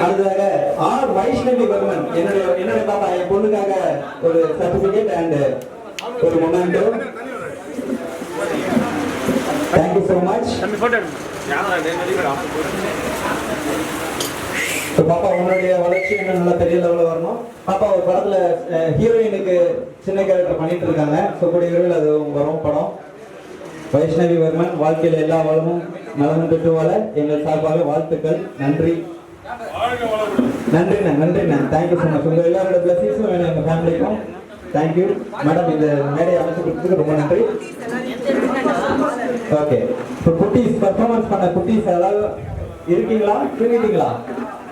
S12: அடுத்ததாக ஆர் வைஷ்ணவி வர்மன் என்னுடைய பாப்பா என் பொண்ணுக்காக ஒரு சர்டிபிகேட் அண்ட் ஒரு மொமெண்டோ. Thank you so much. பாப்பா உங்களுடைய வளர்ச்சி இன்னும் நல்ல பெரிய லெவலில் வரணும். பாப்பா ஒரு படத்துல ஹீரோயினுக்கு சின்ன கேரக்டர் பண்ணிட்டு இருக்காங்க. ஸோ கூடிய விரைவில் அது வரும் படம். வைஷ்ணவி வர்மன் வாழ்க்கையில் எல்லா வளமும் நலமும் பெற்று வாழ எங்கள் சார்பாக வாழ்த்துக்கள். நன்றி நன்றிண்ணா நன்றிண்ணா. Thank you so much. உங்கள் எல்லாரோட பிளஸிங்ஸும் வேணும் எங்கள் ஃபேமிலிக்கும். Thank you madam. இந்த மேடையை அமைச்சு கொடுத்ததுக்கு ரொம்ப நன்றி. ஓகே, இப்போ குட்டீஸ் பர்ஃபார்மன்ஸ் பண்ண குட்டீஸ் ஏதாவது இருக்கீங்களா? தூங்கிட்டீங்களா?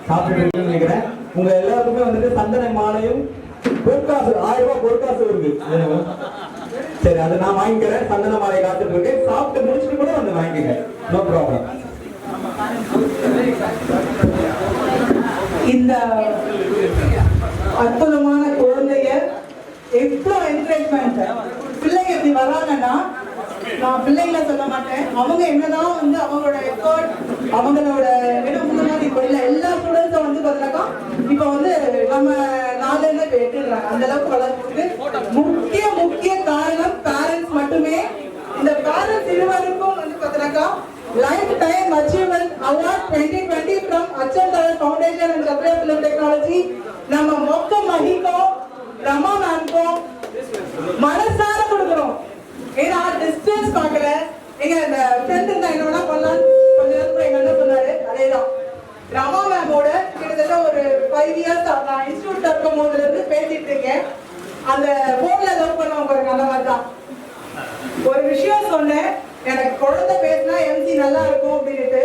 S12: சாப்பிட்டு இருக்கீங்கன்னு நினைக்கிறேன். உங்க எல்லாருக்குமே வந்துட்டு சந்தன மாலையும் பொற்காசு 1000 ரூபாய் பொற்காசு இருக்கு. சரி, அதை நான் வாங்கிக்கிறேன். சந்தன மாலை காத்துட்டு இருக்கேன். சாப்பிட்டு முடிச்சுட்டு கூட வந்து வாங்கிக்கங்க. No problem.
S7: இந்த அற்புதமான குழந்தைய எவ்வளோ என்கரேஜ்மெண்ட். பிள்ளைங்க இப்படி வராங்கன்னா நான் பிள்ளைங்களை சொல்ல மாட்டேன். அவங்க என்னதான் வந்து அவங்களோட எஃபர்ட் அவங்களோட இப்போ இல்லை எல்லா ஸ்டூடெண்ட்ஸும் வந்து பார்த்தீங்கன்னாக்கா இப்போ வந்து நம்ம 4 எட்டுறாங்க. அந்த அளவுக்கு வளர்றதுக்கு முக்கிய காரணம் பேரண்ட்ஸ் மட்டுமே. இந்த பேரண்ட்ஸ் இருவருக்கும் வந்து பார்த்தீங்கன்னாக்கா lifetime achievement award 2020 from அச்சன் தவல் ஃபவுண்டேஷன் அண்ட் சப்ளை ஃபிலிம் டெக்னாலஜி நம்ம மொக்க மகிக்கும் ரமா மேம்க்கும் மனசார கொடுக்குறோம். ஏன்னா டிஸ்டன்ஸ் பார்க்கல. எங்க இந்த ஃப்ரெண்ட் இருந்தா என்ன பண்ணலாம் கொஞ்ச நேரத்துல எங்க என்ன சொன்னாரு அதேதான். ரமா மேமோட கிட்டத்தட்ட ஒரு 5 இயர்ஸ் நான் இன்ஸ்டியூட் இருக்கும் போதுல இருந்து பேசிட்டு இருக்கேன். அந்த போன்ல லவ் பண்ணுவாங்க பாருங்க, அந்த மாதிரி தான். ஒரு விஷயம் சொன்னேன், எனக்கு குழந்தை பேசினா எம்சி நல்லா இருக்கும் அப்படின்ட்டு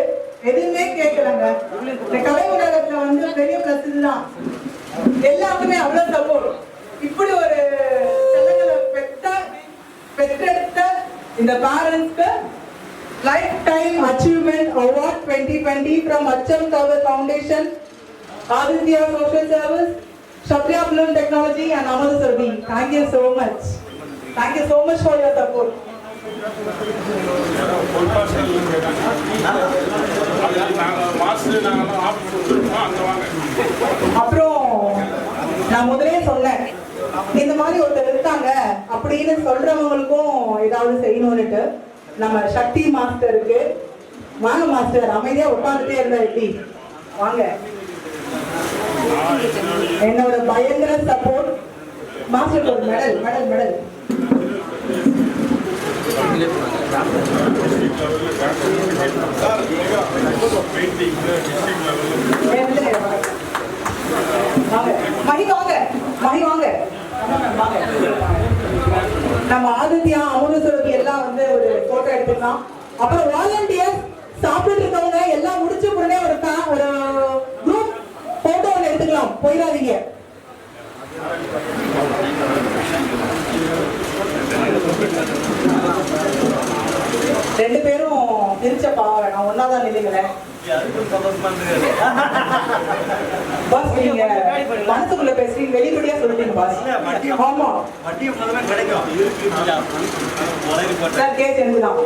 S7: எதுவுமே கேட்கலங்க. இந்த கலை உலகத்துல வந்து பெரிய பிளஸ் இதுதான். எல்லாருக்குமே அவ்வளவு சப்போர்ட். இப்படி ஒரு செல்லங்களை பெற்றெடுத்த இந்த பேரண்ட்ஸ்க்கு lifetime achievement award 2020 from அச்சம் தவல் foundation, Aditya social service, Sathya film technology and Amal Sarbi. Thank you so much. Thank you so much for your support. அப்புறம் நான் முதலே சொன்னேன், இந்த மாதிரி ஒருத்தர் இருக்காங்க அப்படின்னு சொல்றவங்களுக்கும் ஏதாவது செய்யணும்னுட்டு. நம்ம சக்தி மாஸ்டருக்கு வாங்க மாஸ்டர். அமைதியா உட்காந்துட்டே இருந்தா எப்படி? வாங்க. என்னோட பயங்கர சப்போர்ட் மாஸ்டர். ஒரு மெடல் மெடல் மெடல் மகி வாங்க, மகி வாங்க. எடுத்துக்கலாம், போயிடாதீங்க. ரெண்டு பேரும் பிரிச்ச பாவை, நான் ஒன்னாதான் நில்லுங்களேன். பாஸ் நீங்க மனசுக்குள்ள பேசுறீங்க, வெளிப்படையா சொல்லிட்டீங்க பாஸ். ஆமா சார், கேஸ் எனக்குதான்.